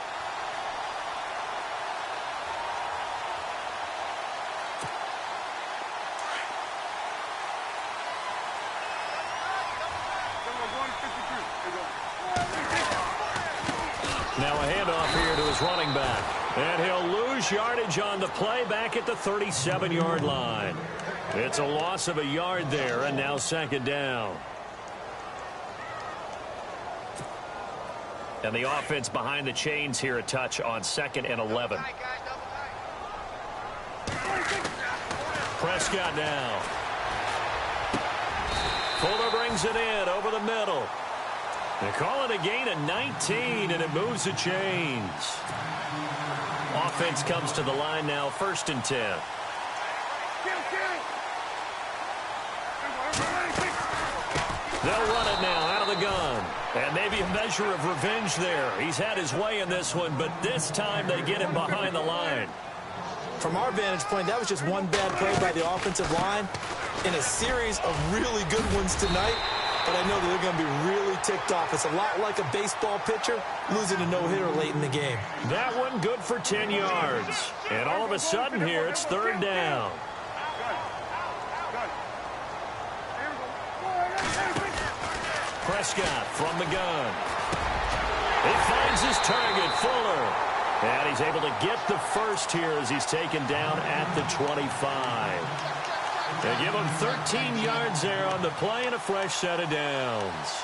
Now a handoff here to his running back. And he'll lose yardage on the play back at the 37-yard line. It's a loss of a yard there, and now second down. And the offense behind the chains here a touch on 2nd and 11. Prescott now. Fuller brings it in over the middle. They call it a gain of 19, and it moves the chains. Offense comes to the line now, 1st and 10. They'll run it now out of the gun. And maybe a measure of revenge there. He's had his way in this one, but this time they get him behind the line. From our vantage point, that was just one bad play by the offensive line in a series of really good ones tonight. But I know that they're going to be really ticked off. It's a lot like a baseball pitcher losing a no-hitter late in the game. That one good for 10 yards. And all of a sudden here, it's third down. Prescott from the gun. He finds his target, Fuller. And he's able to get the first here as he's taken down at the 25. They give him 13 yards there on the play and a fresh set of downs.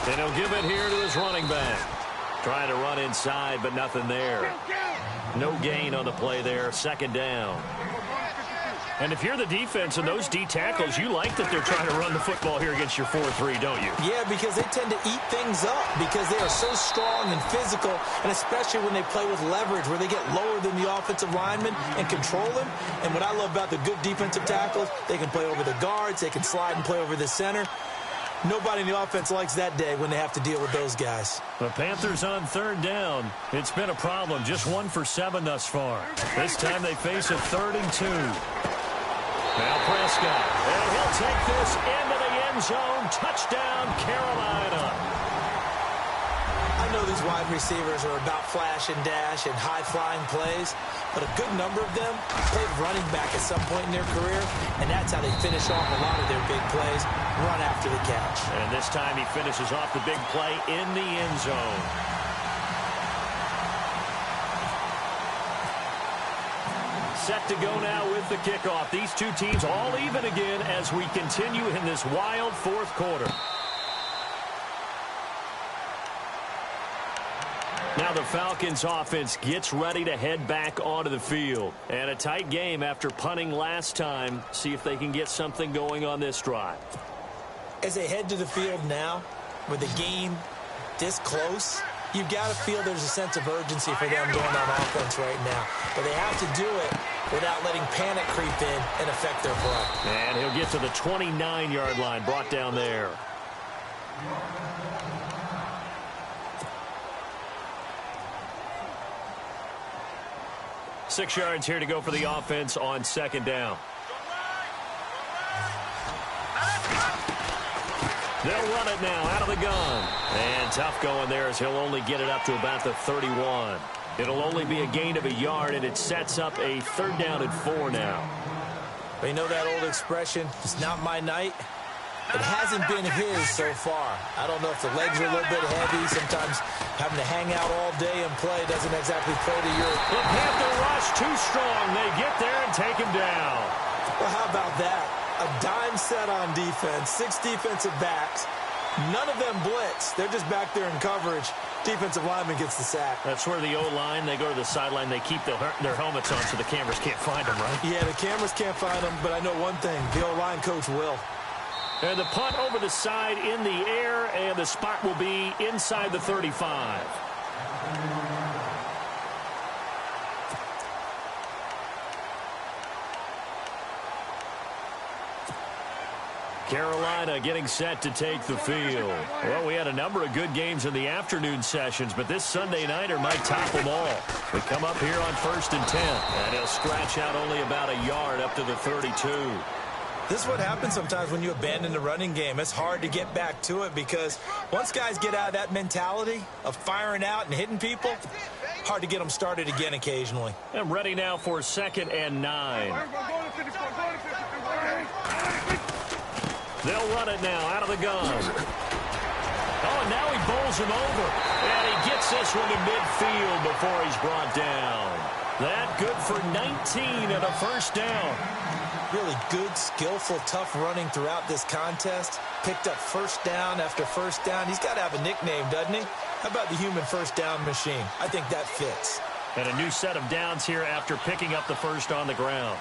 And he'll give it here to his running back. Trying to run inside, but nothing there. No gain on the play there. Second down. And if you're the defense and those D tackles, you like that they're trying to run the football here against your 4-3, don't you? Yeah, because they tend to eat things up because they are so strong and physical, and especially when they play with leverage where they get lower than the offensive linemen and control them. And what I love about the good defensive tackles, they can play over the guards, they can slide and play over the center. Nobody in the offense likes that day when they have to deal with those guys. The Panthers on third down. It's been a problem. Just 1 for 7 thus far. This time they face a 3rd and 2. Now Prescott. And he'll take this into the end zone. Touchdown, Carolina. I know these wide receivers are about flash and dash and high-flying plays, but a good number of them played running back at some point in their career, and that's how they finish off a lot of their big plays, run after the catch. And this time he finishes off the big play in the end zone. Set to go now with the kickoff. These two teams all even again as we continue in this wild fourth quarter. Now the Falcons offense gets ready to head back onto the field. And a tight game after punting last time. See if they can get something going on this drive. As they head to the field now, with the game this close, you've got to feel there's a sense of urgency for them going on offense right now. But they have to do it without letting panic creep in and affect their play. And he'll get to the 29-yard line, brought down there. Six yards here to go for the offense on second down. They'll run it now out of the gun. And tough going there as he'll only get it up to about the 31. It'll only be a gain of a yard, and it sets up a 3rd down and 4 now. But you know that old expression, it's not my night? It hasn't been his so far. I don't know if the legs are a little bit heavy. Sometimes having to hang out all day and play doesn't exactly play to your... The Panther rush too strong. They get there and take him down. Well, how about that? A dime set on defense, 6 defensive backs. None of them blitz. They're just back there in coverage. Defensive lineman gets the sack. That's where the O-line, they go to the sideline, they keep their helmets on so the cameras can't find them, right? Yeah, the cameras can't find them, but I know one thing. The O-line coach will. And the punt over the side in the air, and the spot will be inside the 35. Carolina getting set to take the field. Well, we had a number of good games in the afternoon sessions, but this Sunday nighter might top them all. We come up here on 1st and 10, and he'll scratch out only about a yard up to the 32. This is what happens sometimes when you abandon the running game. It's hard to get back to it because once guys get out of that mentality of firing out and hitting people, hard to get them started again occasionally. And ready now for 2nd and 9. They'll run it now out of the gun. Oh, and now he bowls him over. And he gets this one to midfield before he's brought down. That good for 19 and a 1st down. Really good, skillful, tough running throughout this contest. Picked up 1st down after 1st down. He's got to have a nickname, doesn't he? How about the human 1st down machine? I think that fits. And a new set of downs here after picking up the 1st on the ground.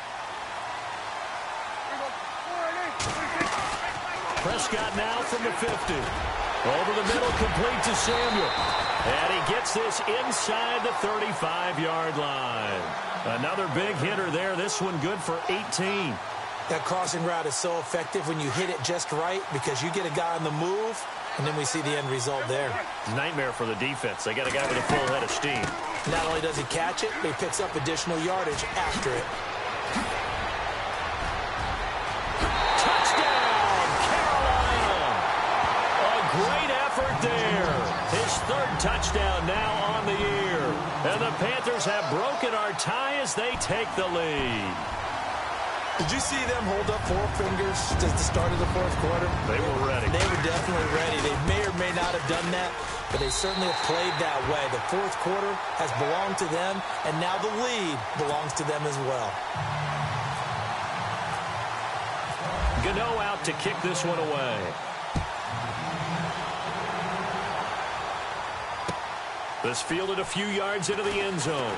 Prescott now from the 50. Over the middle, complete to Samuel. And he gets this inside the 35-yard line. Another big hitter there. This one good for 18. That crossing route is so effective when you hit it just right because you get a guy on the move, and then we see the end result there. Nightmare for the defense. They got a guy with a full head of steam. Not only does he catch it, but he picks up additional yardage after it. Touchdown, Carolina! A great effort there. His 3rd touchdown now on the year. And the Panthers have broken our tie as they take the lead. Did you see them hold up 4 fingers at the start of the 4th quarter? They were ready. They were definitely ready. They may or may not have done that, but they certainly have played that way. The 4th quarter has belonged to them, and now the lead belongs to them as well. Gano out to kick this one away. This fielded a few yards into the end zone.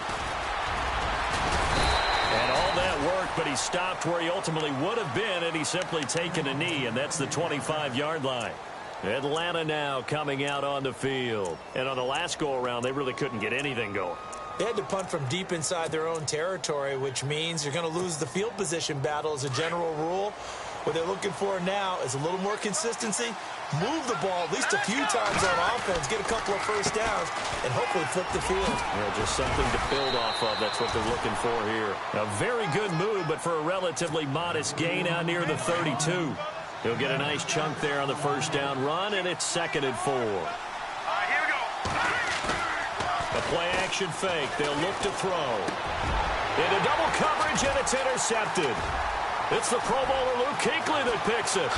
And all that work, but he stopped where he ultimately would have been, and he's simply taken a knee, and that's the 25-yard line. Atlanta now coming out on the field. And on the last go-around, they really couldn't get anything going. They had to punt from deep inside their own territory, which means you're going to lose the field position battle as a general rule. What they're looking for now is a little more consistency, move the ball at least a few times on offense, get a couple of first downs, and hopefully flip the field. Yeah, just something to build off of. That's what they're looking for here. A very good move, but for a relatively modest gain out near the 32. He'll get a nice chunk there on the first down run, and it's 2nd and 4. Here we go. A play-action fake. They'll look to throw. Into double coverage, and it's intercepted. It's the Pro Bowler Luke Kuechly that picks it.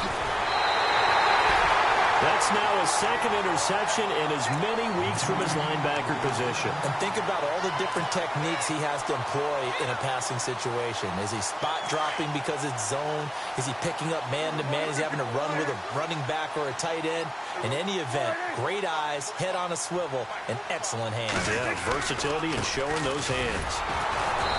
That's now his 2nd interception in as many weeks from his linebacker position. And think about all the different techniques he has to employ in a passing situation. Is he spot dropping because it's zone? Is he picking up man-to-man? Is he having to run with a running back or a tight end? In any event, great eyes, head on a swivel, and excellent hands. Yeah, versatility and showing those hands.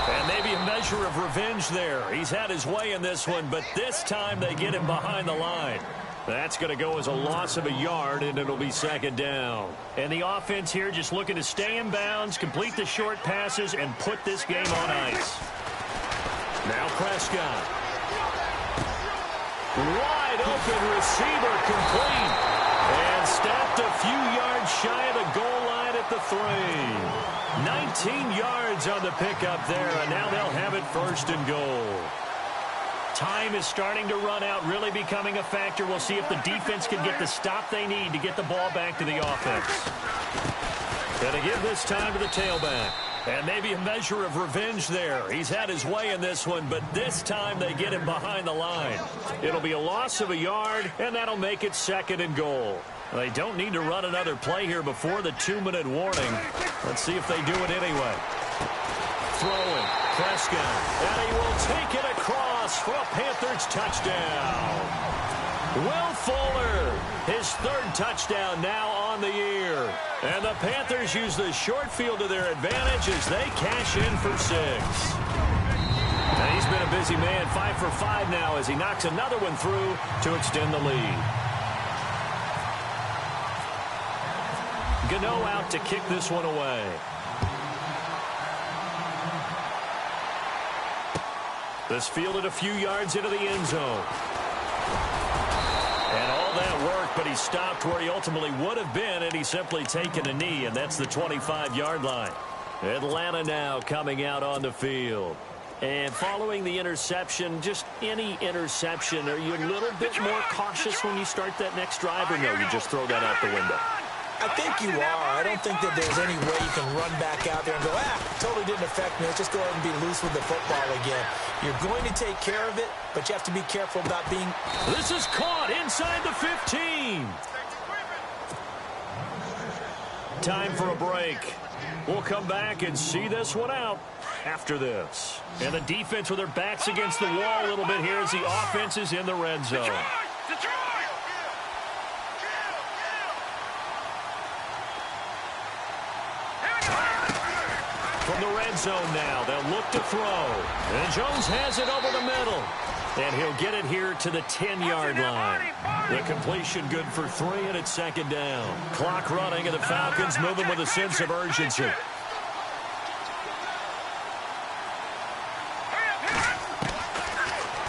And maybe a measure of revenge there. He's had his way in this one, but this time they get him behind the line. That's going to go as a loss of a yard, and it'll be 2nd down. And the offense here just looking to stay in bounds, complete the short passes, and put this game on ice. Now Prescott. Wide open receiver complete. And stopped a few yards shy of the goal line at the 3. 19 yards on the pickup there, and now they'll have it 1st and goal. Time is starting to run out, really becoming a factor. We'll see if the defense can get the stop they need to get the ball back to the offense. Going to give this time to the tailback. And maybe a measure of revenge there. He's had his way in this one, but this time they get him behind the line. It'll be a loss of a yard, and that'll make it 2nd and goal. They don't need to run another play here before the 2-minute warning. Let's see if they do it anyway. Throwing. Prescott. And he will take it across for a Panthers touchdown. Will Fuller, his 3rd touchdown now on the year. And the Panthers use the short field to their advantage as they cash in for 6. And he's been a busy man, 5 for 5 now as he knocks another one through to extend the lead. Gano out to kick this one away. This fielded a few yards into the end zone. And all that work, but he stopped where he ultimately would have been, and he's simply taken a knee, and that's the 25-yard line. Atlanta now coming out on the field. And following the interception, just any interception, are you a little bit more cautious when you start that next drive, or no, you just throw that out the window? I think you are. I don't think that there's any way you can run back out there and go, totally didn't affect me. Let's just go ahead and be loose with the football again. You're going to take care of it, but you have to be careful about being... This is caught inside the 15. Time for a break. We'll come back and see this one out after this. And the defense with their backs against the wall a little bit here as the offense is in the red zone. From the red zone now, they'll look to throw. And Jones has it over the middle. And he'll get it here to the 10-yard line. The completion good for 3, and it's 2nd down. Clock running, and the Falcons moving with a sense of urgency.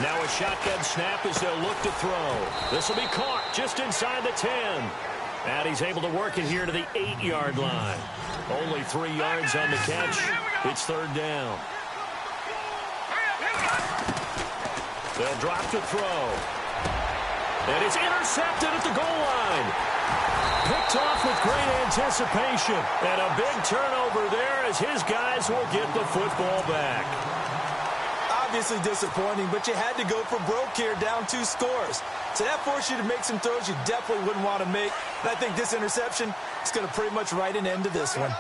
Now a shotgun snap as they'll look to throw. This will be caught just inside the 10. And he's able to work it here to the 8-yard line. Only 3 yards on the catch. It's 3rd down. They'll drop to throw. And it's intercepted at the goal line. Picked off with great anticipation. And a big turnover there as his guys will get the football back. Obviously disappointing, but you had to go for broke here, down 2 scores. So that forced you to make some throws you definitely wouldn't want to make. And I think this interception is going to pretty much write an end to this one.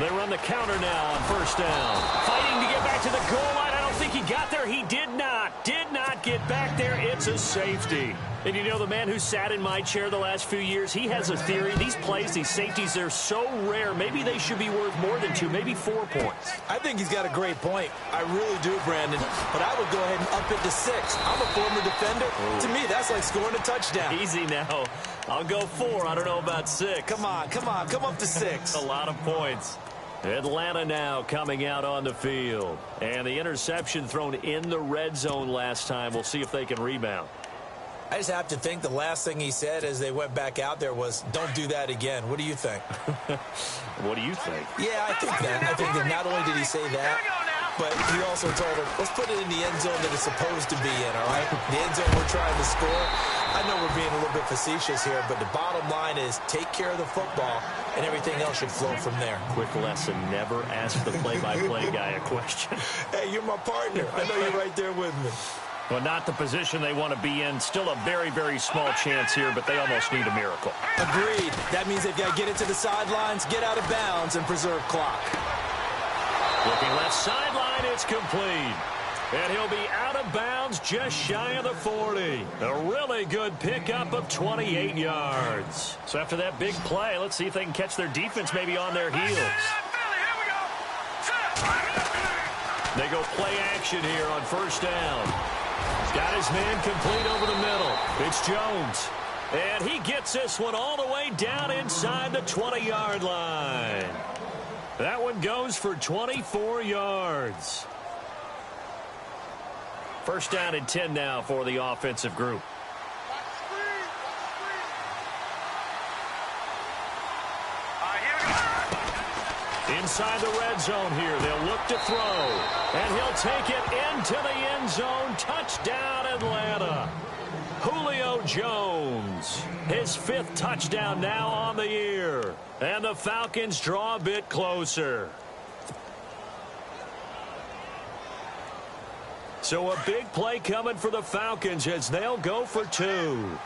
They run the counter now on 1st down. Fighting to get back to the goal line. I don't think he got there. He did not get back there. It's a safety. And you know, the man who sat in my chair the last few years, he has a theory. These plays, these safeties, they're so rare. Maybe they should be worth more than 2, maybe 4 points. I think he's got a great point. I really do, Brandon. But I would go ahead and up it to 6. I'm a former defender. Ooh. To me, that's like scoring a touchdown. Easy now. I'll go 4. I don't know about 6. Come on. Come up to 6. A lot of points. Atlanta now coming out on the field. And the interception thrown in the red zone last time. We'll see if they can rebound. I just have to think the last thing he said as they went back out there was, don't do that again. What do you think? What do you think? Yeah, I think that. I think that not only did he say that, but he also told him, let's put it in the end zone that it's supposed to be in, all right? The end zone we're trying to score. I know we're being a little bit facetious here, but the bottom line is take care of the football, and everything else should flow from there. Quick lesson, never ask the play-by-play guy a question. Hey, you're my partner. I know you're right there with me. Well, not the position they want to be in. Still a very, very small chance here, but they almost need a miracle. Agreed. That means they've got to get it to the sidelines, get out of bounds, and preserve clock. Looking left sideline, it's complete. And he'll be out of bounds just shy of the 40. A really good pickup of 28 yards. So after that big play, let's see if they can catch their defense maybe on their heels. They go play action here on first down. Got his man complete over the middle. It's Jones. And he gets this one all the way down inside the 20-yard line. That one goes for 24 yards. First down and 10 now for the offensive group. Inside the red zone here. They'll look to throw. And he'll take it into the end zone. Touchdown, Atlanta. Julio Jones. His 5th touchdown now on the year. And the Falcons draw a bit closer. So a big play coming for the Falcons as they'll go for 2.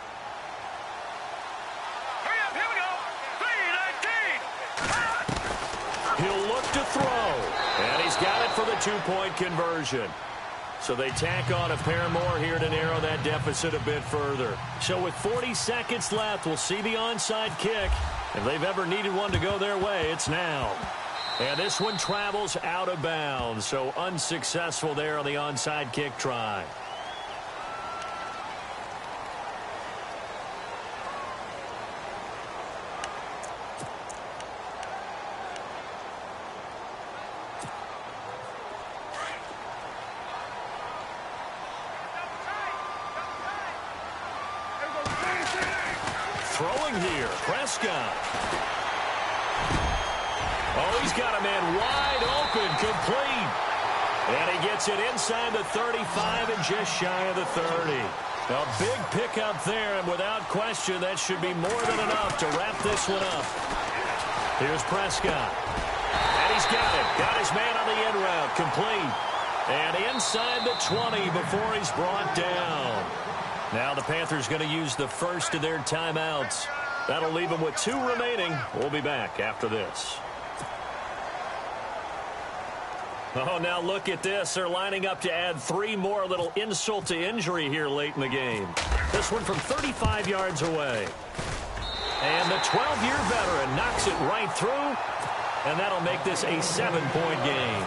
He'll look to throw. And he's got it for the 2-point conversion. So they tack on a pair more here to narrow that deficit a bit further. So with 40 seconds left, we'll see the onside kick. If they've ever needed one to go their way, it's now. And this one travels out of bounds. So unsuccessful there on the onside kick try. Throwing here, Prescott. Oh, he's got a man wide open, complete. And he gets it inside the 35 and just shy of the 30. A big pickup there, and without question, that should be more than enough to wrap this one up. Here's Prescott. And he's got it. Got his man on the end route, complete. And inside the 20 before he's brought down. Now the Panthers going to use the first of their timeouts. That'll leave them with 2 remaining. We'll be back after this. Oh, now look at this. They're lining up to add 3 more. Little insult to injury here late in the game. This one from 35 yards away. And the 12-year veteran knocks it right through. And that'll make this a 7-point game.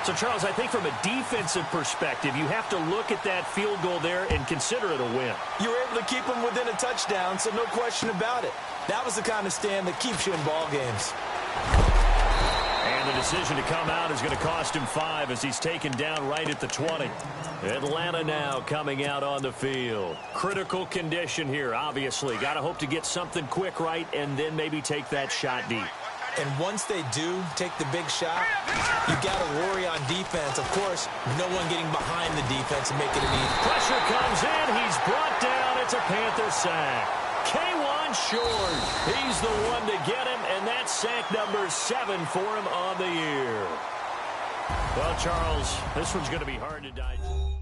So, Charles, I think from a defensive perspective, you have to look at that field goal there and consider it a win. You were able to keep them within a touchdown, so no question about it. That was the kind of stand that keeps you in ball games. And the decision to come out is going to cost him 5 as he's taken down right at the 20. Atlanta now coming out on the field. Critical condition here, obviously. Got to hope to get something quick right and then maybe take that shot deep. And once they do take the big shot, you got to worry on defense. Of course, no one getting behind the defense and making it easy. Pressure comes in. He's brought down. It's a Panther sack. K1 short. He's the one to get him, and that's sack number 7 for him on the year. Well, Charles, this one's going to be hard to digest.